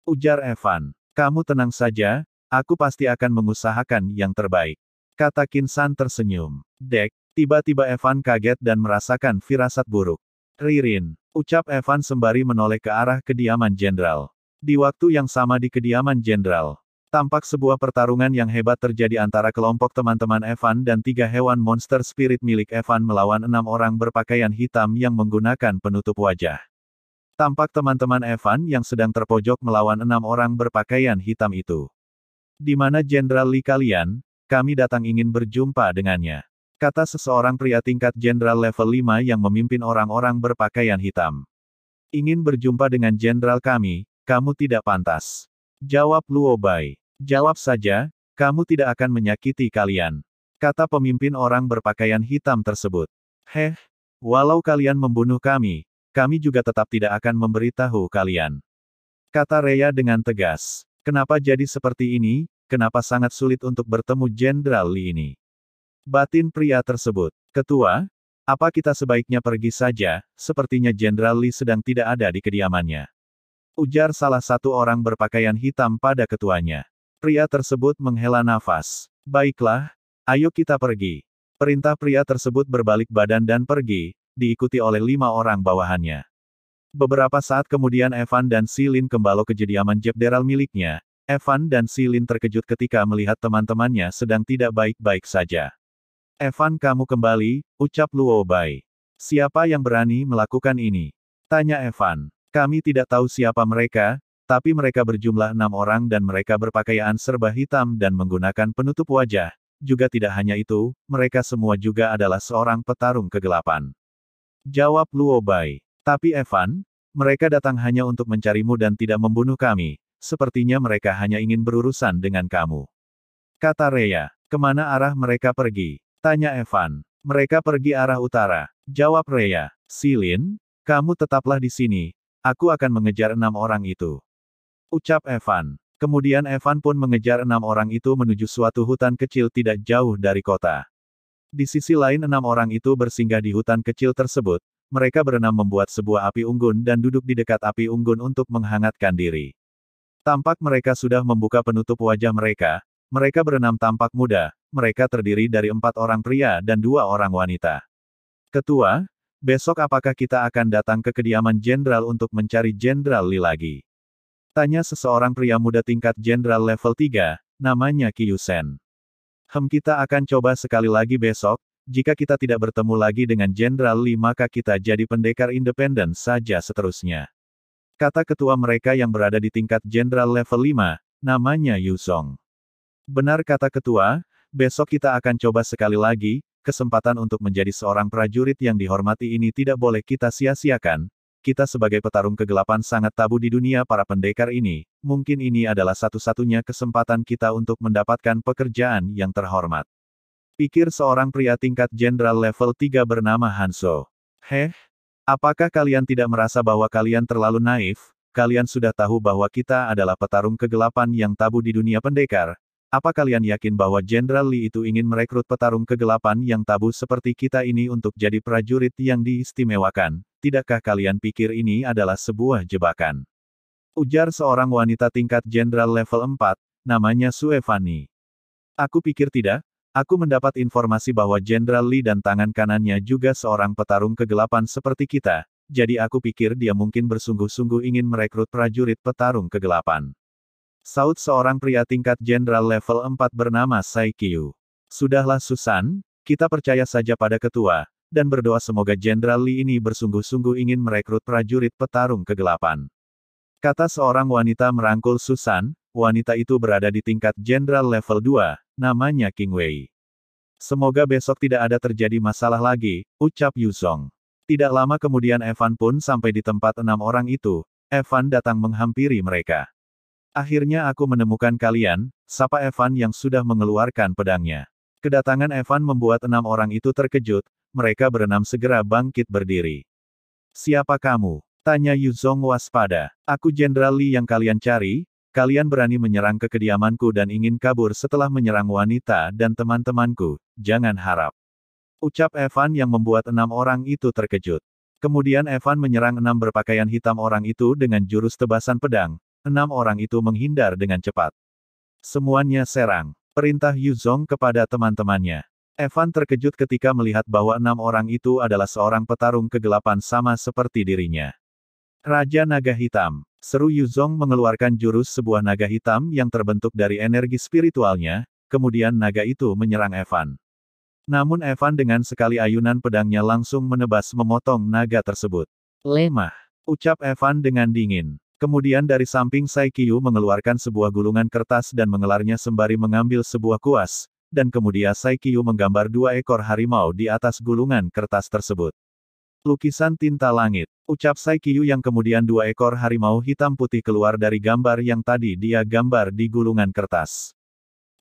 Ujar Evan, kamu tenang saja, aku pasti akan mengusahakan yang terbaik. Kata Qin San tersenyum. Dek, tiba-tiba Evan kaget dan merasakan firasat buruk. Ririn, ucap Evan sembari menoleh ke arah kediaman Jenderal. Di waktu yang sama di kediaman Jenderal, tampak sebuah pertarungan yang hebat terjadi antara kelompok teman-teman Evan dan 3 hewan monster spirit milik Evan melawan 6 orang berpakaian hitam yang menggunakan penutup wajah. Tampak teman-teman Evan yang sedang terpojok melawan 6 orang berpakaian hitam itu. Di mana Jenderal Li kalian? Kami datang ingin berjumpa dengannya. Kata seseorang pria tingkat Jenderal level 5 yang memimpin orang-orang berpakaian hitam. Ingin berjumpa dengan Jenderal kami? Kamu tidak pantas. Jawab Luo Bai. Jawab saja, kamu tidak akan menyakiti kalian. Kata pemimpin orang berpakaian hitam tersebut. Heh, walau kalian membunuh kami juga tetap tidak akan memberitahu kalian. Kata Rhea dengan tegas. Kenapa jadi seperti ini? Kenapa sangat sulit untuk bertemu Jenderal Li ini? Batin pria tersebut. Ketua, apa kita sebaiknya pergi saja? Sepertinya Jenderal Li sedang tidak ada di kediamannya. Ujar salah satu orang berpakaian hitam pada ketuanya. Pria tersebut menghela nafas. Baiklah, ayo kita pergi. Perintah pria tersebut berbalik badan dan pergi, diikuti oleh 5 orang bawahannya. Beberapa saat kemudian Evan dan Silin kembali ke kediaman Jenderal miliknya. Evan dan Silin terkejut ketika melihat teman-temannya sedang tidak baik-baik saja. Evan, kamu kembali, ucap Luo Bai. Siapa yang berani melakukan ini? Tanya Evan. Kami tidak tahu siapa mereka, tapi mereka berjumlah 6 orang dan mereka berpakaian serba hitam dan menggunakan penutup wajah. Juga tidak hanya itu, mereka semua juga adalah seorang petarung kegelapan. Jawab Luo Bai. Tapi Evan, mereka datang hanya untuk mencarimu dan tidak membunuh kami. Sepertinya mereka hanya ingin berurusan dengan kamu. Kata Rhea. Kemana arah mereka pergi? Tanya Evan. Mereka pergi arah utara. Jawab Rhea. Silin, kamu tetaplah di sini. Aku akan mengejar 6 orang itu. Ucap Evan. Kemudian Evan pun mengejar 6 orang itu menuju suatu hutan kecil tidak jauh dari kota. Di sisi lain 6 orang itu bersinggah di hutan kecil tersebut. Mereka berenam membuat sebuah api unggun dan duduk di dekat api unggun untuk menghangatkan diri. Tampak mereka sudah membuka penutup wajah mereka. Mereka berenam tampak muda. Mereka terdiri dari 4 orang pria dan 2 orang wanita. Ketua, besok apakah kita akan datang ke kediaman Jenderal untuk mencari Jenderal Li lagi? Tanya seseorang pria muda tingkat Jenderal level 3, namanya Qiu Shen. Kita akan coba sekali lagi besok, jika kita tidak bertemu lagi dengan Jenderal Li maka kita jadi pendekar independen saja seterusnya. Kata ketua mereka yang berada di tingkat Jenderal level 5, namanya Yu Song. Benar kata ketua, besok kita akan coba sekali lagi. Kesempatan untuk menjadi seorang prajurit yang dihormati ini tidak boleh kita sia-siakan. Kita sebagai petarung kegelapan sangat tabu di dunia para pendekar ini. Mungkin ini adalah satu-satunya kesempatan kita untuk mendapatkan pekerjaan yang terhormat. Pikir seorang pria tingkat Jenderal level 3 bernama Hanso. Heh, apakah kalian tidak merasa bahwa kalian terlalu naif? Kalian sudah tahu bahwa kita adalah petarung kegelapan yang tabu di dunia pendekar. Apa kalian yakin bahwa Jenderal Li itu ingin merekrut petarung kegelapan yang tabu seperti kita ini untuk jadi prajurit yang diistimewakan? Tidakkah kalian pikir ini adalah sebuah jebakan? Ujar seorang wanita tingkat Jenderal level 4, namanya Sue Fanny. Aku pikir tidak. Aku mendapat informasi bahwa Jenderal Li dan tangan kanannya juga seorang petarung kegelapan seperti kita. Jadi aku pikir dia mungkin bersungguh-sungguh ingin merekrut prajurit petarung kegelapan. Saud seorang pria tingkat Jenderal level 4 bernama Sai Qiu. Sudahlah Susan, kita percaya saja pada ketua, dan berdoa semoga Jenderal Li ini bersungguh-sungguh ingin merekrut prajurit petarung kegelapan. Kata seorang wanita merangkul Susan, wanita itu berada di tingkat Jenderal level 2, namanya King Wei. Semoga besok tidak ada terjadi masalah lagi, ucap Yu Song. Tidak lama kemudian Evan pun sampai di tempat 6 orang itu. Evan datang menghampiri mereka. Akhirnya aku menemukan kalian, sapa Evan yang sudah mengeluarkan pedangnya. Kedatangan Evan membuat 6 orang itu terkejut, mereka berenam segera bangkit berdiri. Siapa kamu? Tanya Yuzong waspada. Aku Jenderal Li yang kalian cari, kalian berani menyerang ke kediamanku dan ingin kabur setelah menyerang wanita dan teman-temanku, jangan harap. Ucap Evan yang membuat 6 orang itu terkejut. Kemudian Evan menyerang 6 berpakaian hitam orang itu dengan jurus tebasan pedang. 6 orang itu menghindar dengan cepat. Semuanya serang. Perintah Yuzong kepada teman-temannya. Evan terkejut ketika melihat bahwa 6 orang itu adalah seorang petarung kegelapan sama seperti dirinya. Raja Naga Hitam. Seru Yuzong mengeluarkan jurus sebuah naga hitam yang terbentuk dari energi spiritualnya, kemudian naga itu menyerang Evan. Namun Evan dengan sekali ayunan pedangnya langsung menebas memotong naga tersebut. Lemah, ucap Evan dengan dingin. Kemudian dari samping Saikyu mengeluarkan sebuah gulungan kertas dan mengelarnya sembari mengambil sebuah kuas, dan kemudian Saikyu menggambar 2 ekor harimau di atas gulungan kertas tersebut. Lukisan tinta langit, ucap Saikyu yang kemudian 2 ekor harimau hitam putih keluar dari gambar yang tadi dia gambar di gulungan kertas.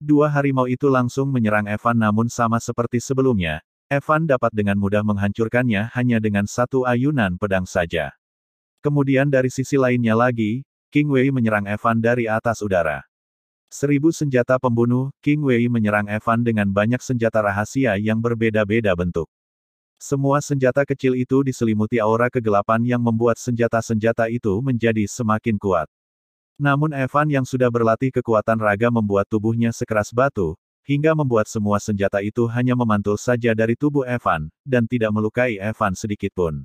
2 harimau itu langsung menyerang Evan namun sama seperti sebelumnya, Evan dapat dengan mudah menghancurkannya hanya dengan 1 ayunan pedang saja. Kemudian dari sisi lainnya lagi, King Wei menyerang Evan dari atas udara. 1000 senjata pembunuh, King Wei menyerang Evan dengan banyak senjata rahasia yang berbeda-beda bentuk. Semua senjata kecil itu diselimuti aura kegelapan yang membuat senjata-senjata itu menjadi semakin kuat. Namun Evan yang sudah berlatih kekuatan raga membuat tubuhnya sekeras batu, hingga membuat semua senjata itu hanya memantul saja dari tubuh Evan, dan tidak melukai Evan sedikitpun.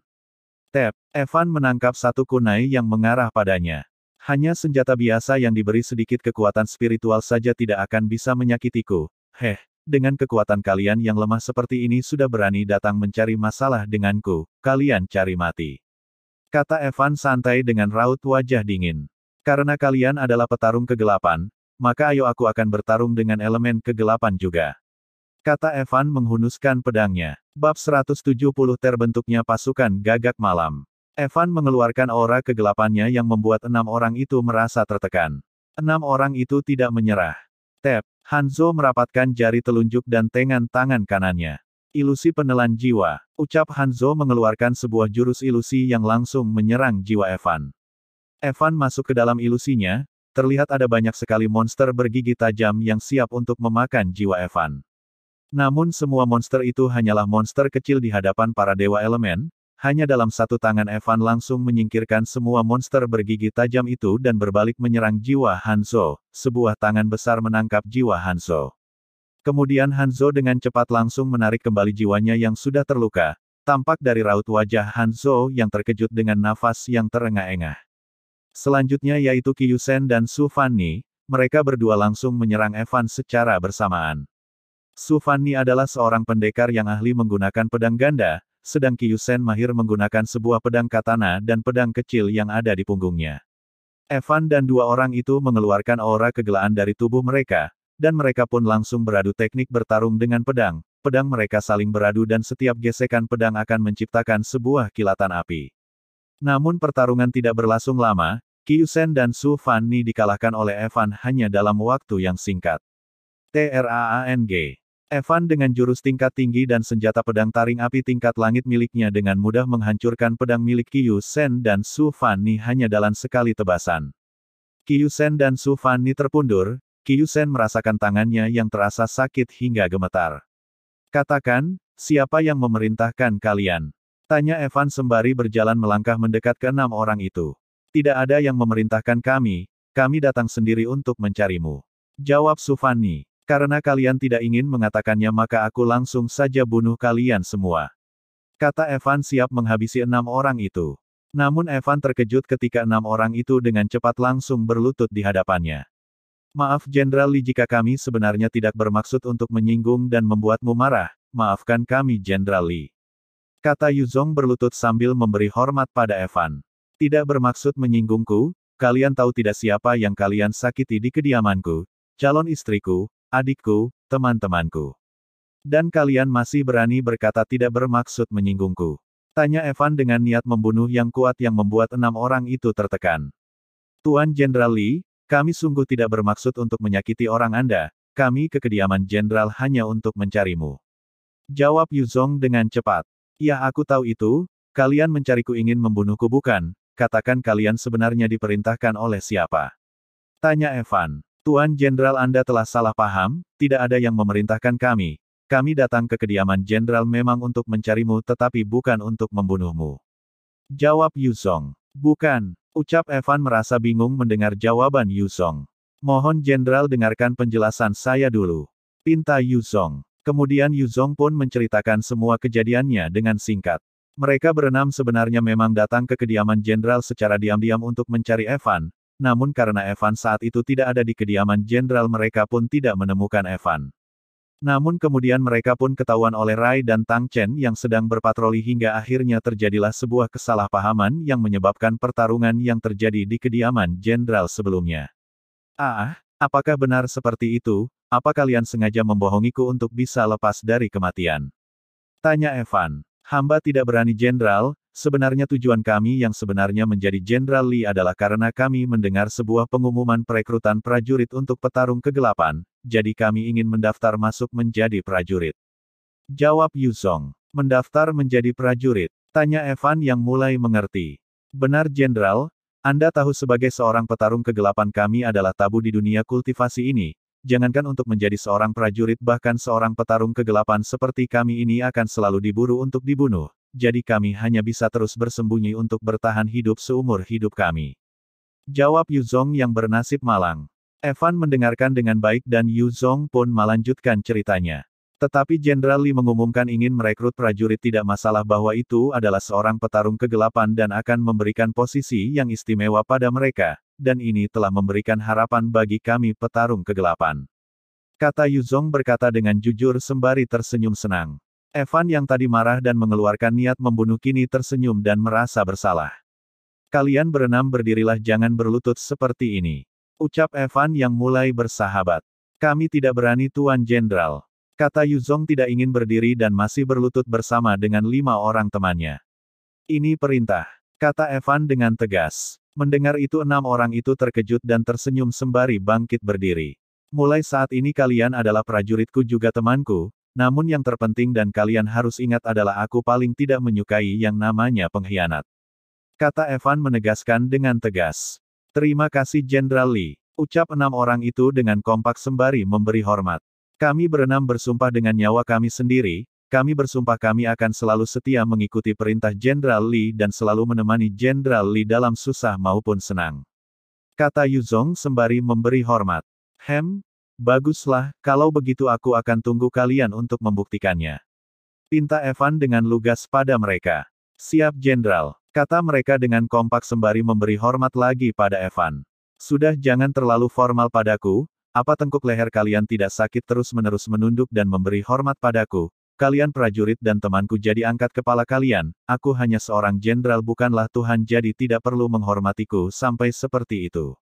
Tep, Evan menangkap 1 kunai yang mengarah padanya. Hanya senjata biasa yang diberi sedikit kekuatan spiritual saja tidak akan bisa menyakitiku. Dengan kekuatan kalian yang lemah seperti ini sudah berani datang mencari masalah denganku, kalian cari mati. Kata Evan santai dengan raut wajah dingin. Karena kalian adalah petarung kegelapan, maka ayo aku akan bertarung dengan elemen kegelapan juga. Kata Evan menghunuskan pedangnya. Bab 170 terbentuknya pasukan gagak malam. Evan mengeluarkan aura kegelapannya yang membuat 6 orang itu merasa tertekan. 6 orang itu tidak menyerah. Tep, Hanzo merapatkan jari telunjuk dan tangan tangan kanannya. Ilusi penelan jiwa. Ucap Hanzo mengeluarkan sebuah jurus ilusi yang langsung menyerang jiwa Evan. Evan masuk ke dalam ilusinya, terlihat ada banyak sekali monster bergigi tajam yang siap untuk memakan jiwa Evan. Namun semua monster itu hanyalah monster kecil di hadapan para dewa elemen, hanya dalam 1 tangan Evan langsung menyingkirkan semua monster bergigi tajam itu dan berbalik menyerang jiwa Hanzo. Sebuah tangan besar menangkap jiwa Hanzo. Kemudian Hanzo dengan cepat langsung menarik kembali jiwanya yang sudah terluka. Tampak dari raut wajah Hanzo yang terkejut dengan nafas yang terengah-engah. Selanjutnya yaitu Kyusen dan Su Fanny, mereka berdua langsung menyerang Evan secara bersamaan. Su Fanny adalah seorang pendekar yang ahli menggunakan pedang ganda, sedang Kyusen mahir menggunakan sebuah pedang katana dan pedang kecil yang ada di punggungnya. Evan dan 2 orang itu mengeluarkan aura kegelapan dari tubuh mereka, dan mereka pun langsung beradu teknik bertarung dengan pedang. Pedang mereka saling beradu dan setiap gesekan pedang akan menciptakan sebuah kilatan api. Namun pertarungan tidak berlangsung lama, Kyusen dan Su Fanny dikalahkan oleh Evan hanya dalam waktu yang singkat. Trang. Evan dengan jurus tingkat tinggi dan senjata pedang taring api tingkat langit miliknya dengan mudah menghancurkan pedang milik Kyusen dan Su Fanny hanya dalam sekali tebasan. Kyusen dan Su Fanny terpundur, Kyusen merasakan tangannya yang terasa sakit hingga gemetar. Katakan, siapa yang memerintahkan kalian? Tanya Evan sembari berjalan melangkah mendekat ke 6 orang itu. Tidak ada yang memerintahkan kami datang sendiri untuk mencarimu. Jawab Su Fanny. Karena kalian tidak ingin mengatakannya maka aku langsung saja bunuh kalian semua. Kata Evan siap menghabisi 6 orang itu. Namun Evan terkejut ketika 6 orang itu dengan cepat langsung berlutut di hadapannya. Maaf Jenderal Li jika kami sebenarnya tidak bermaksud untuk menyinggung dan membuatmu marah, maafkan kami Jenderal Li. Kata Yuzong berlutut sambil memberi hormat pada Evan. Tidak bermaksud menyinggungku, kalian tahu tidak siapa yang kalian sakiti di kediamanku, calon istriku, adikku, teman-temanku. Dan kalian masih berani berkata tidak bermaksud menyinggungku. Tanya Evan dengan niat membunuh yang kuat yang membuat 6 orang itu tertekan. Tuan Jenderal Li, kami sungguh tidak bermaksud untuk menyakiti orang Anda, kami ke kediaman Jenderal hanya untuk mencarimu. Jawab Yuzong dengan cepat. Ya aku tahu itu, kalian mencariku ingin membunuhku bukan, katakan kalian sebenarnya diperintahkan oleh siapa? Tanya Evan. Tuan Jenderal Anda telah salah paham, tidak ada yang memerintahkan kami. Kami datang ke kediaman Jenderal memang untuk mencarimu tetapi bukan untuk membunuhmu. Jawab Yuzong. Bukan, ucap Evan merasa bingung mendengar jawaban Yuzong. Mohon Jenderal dengarkan penjelasan saya dulu. Pinta Yuzong. Kemudian Yuzong pun menceritakan semua kejadiannya dengan singkat. Mereka berenam sebenarnya memang datang ke kediaman Jenderal secara diam-diam untuk mencari Evan, namun karena Evan saat itu tidak ada di kediaman Jenderal mereka pun tidak menemukan Evan. Namun kemudian mereka pun ketahuan oleh Rai dan Tang Chen yang sedang berpatroli hingga akhirnya terjadilah sebuah kesalahpahaman yang menyebabkan pertarungan yang terjadi di kediaman Jenderal sebelumnya. Apakah benar seperti itu? Apa kalian sengaja membohongiku untuk bisa lepas dari kematian? Tanya Evan. Hamba tidak berani Jenderal, sebenarnya tujuan kami yang sebenarnya menjadi Jenderal Li adalah karena kami mendengar sebuah pengumuman perekrutan prajurit untuk petarung kegelapan, jadi kami ingin mendaftar masuk menjadi prajurit. Jawab Yuzong. Mendaftar menjadi prajurit? Tanya Evan yang mulai mengerti. Benar Jenderal, Anda tahu sebagai seorang petarung kegelapan kami adalah tabu di dunia kultivasi ini. Jangankan untuk menjadi seorang prajurit bahkan seorang petarung kegelapan seperti kami ini akan selalu diburu untuk dibunuh, jadi kami hanya bisa terus bersembunyi untuk bertahan hidup seumur hidup kami. Jawab Yuzong yang bernasib malang. Evan mendengarkan dengan baik dan Yuzong pun melanjutkan ceritanya. Tetapi Jenderal Li mengumumkan ingin merekrut prajurit tidak masalah bahwa itu adalah seorang petarung kegelapan dan akan memberikan posisi yang istimewa pada mereka. Dan ini telah memberikan harapan bagi kami petarung kegelapan. Kata Yuzong berkata dengan jujur sembari tersenyum senang. Evan yang tadi marah dan mengeluarkan niat membunuh kini tersenyum dan merasa bersalah. Kalian berenam berdirilah jangan berlutut seperti ini. Ucap Evan yang mulai bersahabat. Kami tidak berani Tuan Jenderal. Kata Yuzong tidak ingin berdiri dan masih berlutut bersama dengan 5 orang temannya. Ini perintah. Kata Evan dengan tegas. Mendengar itu 6 orang itu terkejut dan tersenyum sembari bangkit berdiri. Mulai saat ini kalian adalah prajuritku juga temanku, namun yang terpenting dan kalian harus ingat adalah aku paling tidak menyukai yang namanya pengkhianat. Kata Evan menegaskan dengan tegas. Terima kasih Jenderal Li, ucap 6 orang itu dengan kompak sembari memberi hormat. Kami berenam bersumpah dengan nyawa kami sendiri, kami bersumpah kami akan selalu setia mengikuti perintah Jenderal Li dan selalu menemani Jenderal Li dalam susah maupun senang. Kata Yuzong sembari memberi hormat. Baguslah, kalau begitu aku akan tunggu kalian untuk membuktikannya. Pinta Evan dengan lugas pada mereka. Siap Jenderal, kata mereka dengan kompak sembari memberi hormat lagi pada Evan. Sudah jangan terlalu formal padaku, apa tengkuk leher kalian tidak sakit terus-menerus menunduk dan memberi hormat padaku? Kalian prajurit dan temanku jadi angkat kepala kalian, aku hanya seorang jenderal bukanlah Tuhan jadi tidak perlu menghormatiku sampai seperti itu.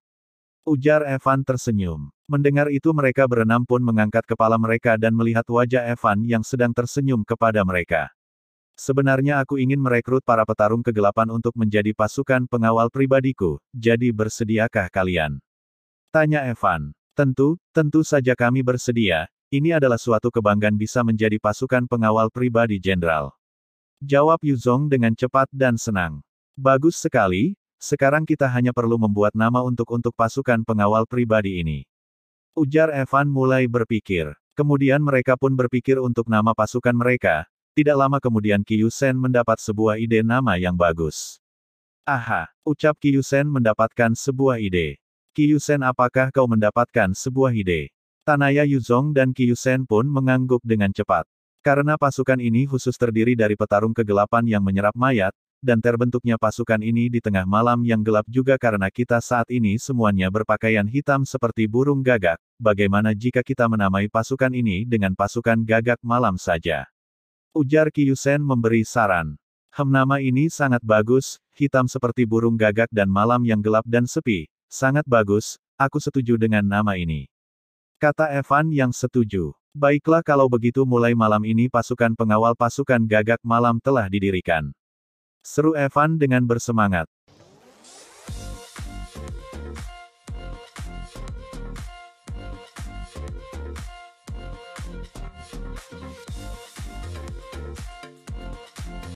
Ujar Evan tersenyum. Mendengar itu mereka berenam pun mengangkat kepala mereka dan melihat wajah Evan yang sedang tersenyum kepada mereka. Sebenarnya aku ingin merekrut para petarung kegelapan untuk menjadi pasukan pengawal pribadiku, jadi bersediakah kalian? Tanya Evan. Tentu saja kami bersedia. Ini adalah suatu kebanggaan bisa menjadi pasukan pengawal pribadi jenderal. Jawab Yuzong dengan cepat dan senang. Bagus sekali, sekarang kita hanya perlu membuat nama untuk pasukan pengawal pribadi ini. Ujar Evan mulai berpikir. Kemudian mereka pun berpikir untuk nama pasukan mereka. Tidak lama kemudian Qiu Shen mendapat sebuah ide nama yang bagus. Aha, ucap Qiu Shen mendapatkan sebuah ide. Qiu Shen apakah kau mendapatkan sebuah ide? Tanaya Yuzong dan Qiu Shen pun mengangguk dengan cepat. Karena pasukan ini khusus terdiri dari petarung kegelapan yang menyerap mayat, dan terbentuknya pasukan ini di tengah malam yang gelap juga karena kita saat ini semuanya berpakaian hitam seperti burung gagak, bagaimana jika kita menamai pasukan ini dengan pasukan gagak malam saja? Ujar Qiu Shen memberi saran. Nama ini sangat bagus, hitam seperti burung gagak dan malam yang gelap dan sepi. Sangat bagus, aku setuju dengan nama ini. Kata Evan yang setuju. Baiklah kalau begitu mulai malam ini pasukan pengawal pasukan gagak malam telah didirikan. Seru Evan dengan bersemangat.